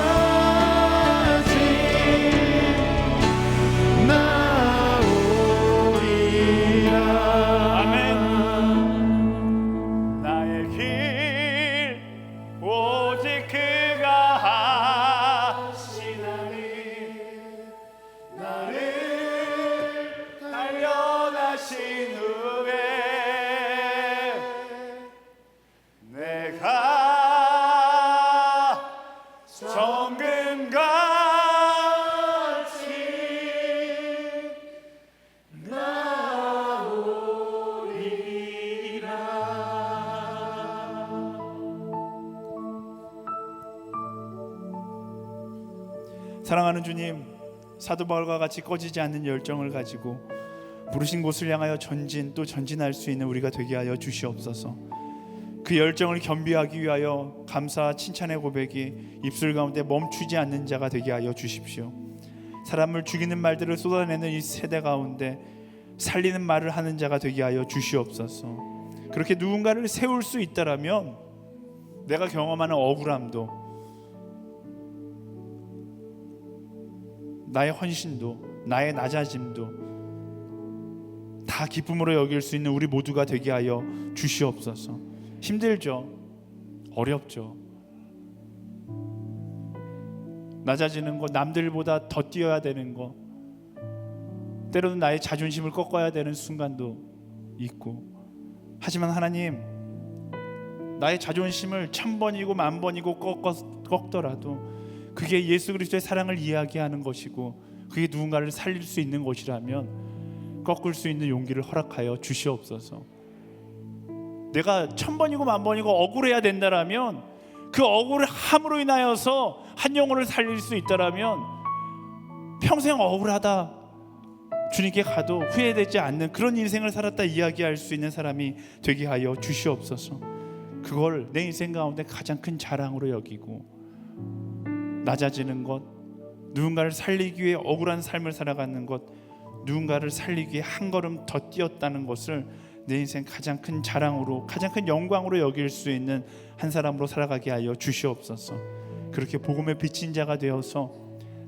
나오리라. 아멘. 나의 길 오직 그가 하시나니 나를 단련하신 후에 내가 정금같이 사랑하는 주님, 사도 바울과 같이 꺼지지 않는 열정을 가지고 부르신 곳을 향하여 전진 또 전진할 수 있는 우리가 되게 하여 주시옵소서. 그 열정을 겸비하기 위하여 감사와 칭찬의 고백이 입술 가운데 멈추지 않는 자가 되게 하여 주십시오. 사람을 죽이는 말들을 쏟아내는 이 세대 가운데 살리는 말을 하는 자가 되게 하여 주시옵소서. 그렇게 누군가를 세울 수 있다라면 내가 경험하는 억울함도 나의 헌신도 나의 낮아짐도 다 기쁨으로 여길 수 있는 우리 모두가 되게 하여 주시옵소서. 힘들죠. 어렵죠. 낮아지는 것, 남들보다 더 뛰어야 되는 것, 때로는 나의 자존심을 꺾어야 되는 순간도 있고 하지만 하나님, 나의 자존심을 1000번이고 10,000번이고 꺾더라도 그게 예수 그리스도의 사랑을 이야기하는 것이고 그게 누군가를 살릴 수 있는 것이라면 꺾을 수 있는 용기를 허락하여 주시옵소서. 내가 1000번이고 10,000번이고 억울해야 된다라면 그 억울함으로 인하여서 한 영혼을 살릴 수 있다라면 평생 억울하다 주님께 가도 후회되지 않는 그런 인생을 살았다 이야기할 수 있는 사람이 되게 하여 주시옵소서. 그걸 내 인생 가운데 가장 큰 자랑으로 여기고 낮아지는 것, 누군가를 살리기 위해 억울한 삶을 살아가는 것, 누군가를 살리기 위해 한 걸음 더 뛰었다는 것을 내 인생 가장 큰 자랑으로, 가장 큰 영광으로 여길 수 있는 한 사람으로 살아가게 하여 주시옵소서. 그렇게 복음의 비친 자가 되어서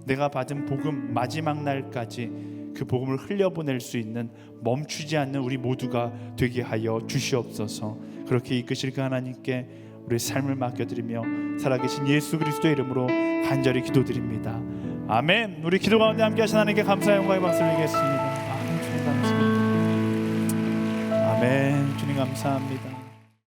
내가 받은 복음 마지막 날까지 그 복음을 흘려보낼 수 있는, 멈추지 않는 우리 모두가 되게 하여 주시옵소서. 그렇게 이끄실 그 하나님께 우리의 삶을 맡겨드리며 살아계신 예수 그리스도의 이름으로 간절히 기도드립니다. 아멘. 우리 기도 가운데 함께 하신 하나님께 감사의 영광의 박수를 드리겠습니다. 아멘. 주님 감사합니다. 아멘. 주님 감사합니다.